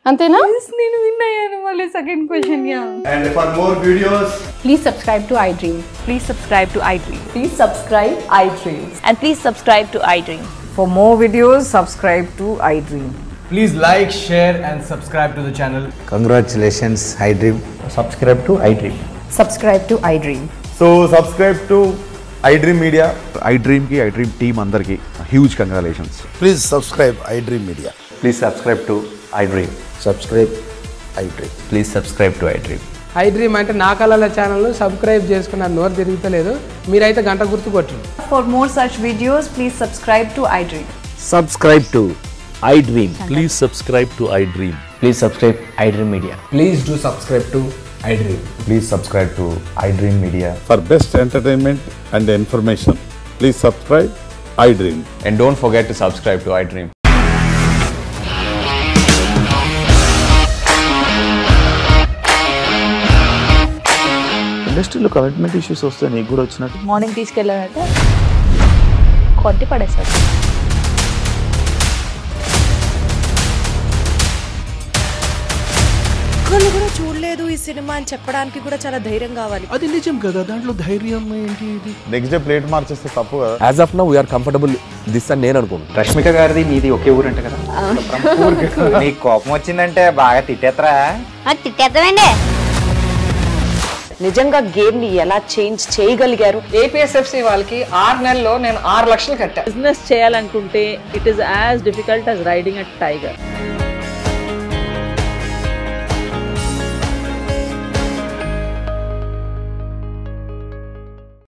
అంతేనా?
నేను విన్ అయ్యాను. మళ్ళీ second question.
And for more videos,
please subscribe to iDream.
Please subscribe to iDream.
Please subscribe iDream.
And please subscribe to iDream.
For more videos, subscribe to iDream.
Please like, share and subscribe to the channel.
Congratulations, iDream.
Subscribe to iDream.
Subscribe to iDream.
So subscribe to iDream Media.
iDream ki iDream team andarki huge congratulations.
Please subscribe iDream Media.
Please subscribe to iDream.
Subscribe iDream.
Please subscribe to iDream.
iDream అంటే నా కళల channel subscribe చేసుకున్న నోరు తిరుగుతలేదు మీరైతే గంట గుర్తు కొట్టండి.
For more such videos, please subscribe to iDream.
Subscribe to iDream. Please subscribe to iDream.
Please subscribe iDream Media.
Please do subscribe to iDream.
Please subscribe to iDream Media.
For best entertainment and information, please subscribe iDream.
And don't forget to subscribe to iDream.
ఇండస్ట్రీలో commitment issues వస్తే నీకు కూడా వచ్చినట్టు
morning తీసుకెళ్ళాడంటే కొట్టి పడేశాడు.
ఒక్కళ్ళు కూడా చూడలేదు ఈ సినిమా అని చెప్పడానికి కూడా చాలా ధైర్యం కావాలి.
అది నిజం కదా, దాంట్లో ధైర్యం ఏంటి? ఇది
నెక్స్ట్ డే ప్లేట్ మార్చేస్తే తప్పు కదా.
As of now we are comfortable this అని నేను అనుకుంటున్నాను.
రష్మిక గారిది మీది ఒకే ఊరు అంట కదా. నీకు కోపం వచ్చిందంటే బాగా తిట్టేత్తరా?
తిట్టేద్దామండి.
నిజంగా గేమ్ ని ఎలా చేంజ్ చేయగలిగారు?
ఏపీఎస్ఎఫ్సి వాళ్ళకి 6 నెలల్లో నేను 6 లక్షలు కట్టా.
బిజినెస్ చేయాలనుకుంటే it is as difficult as riding a tiger.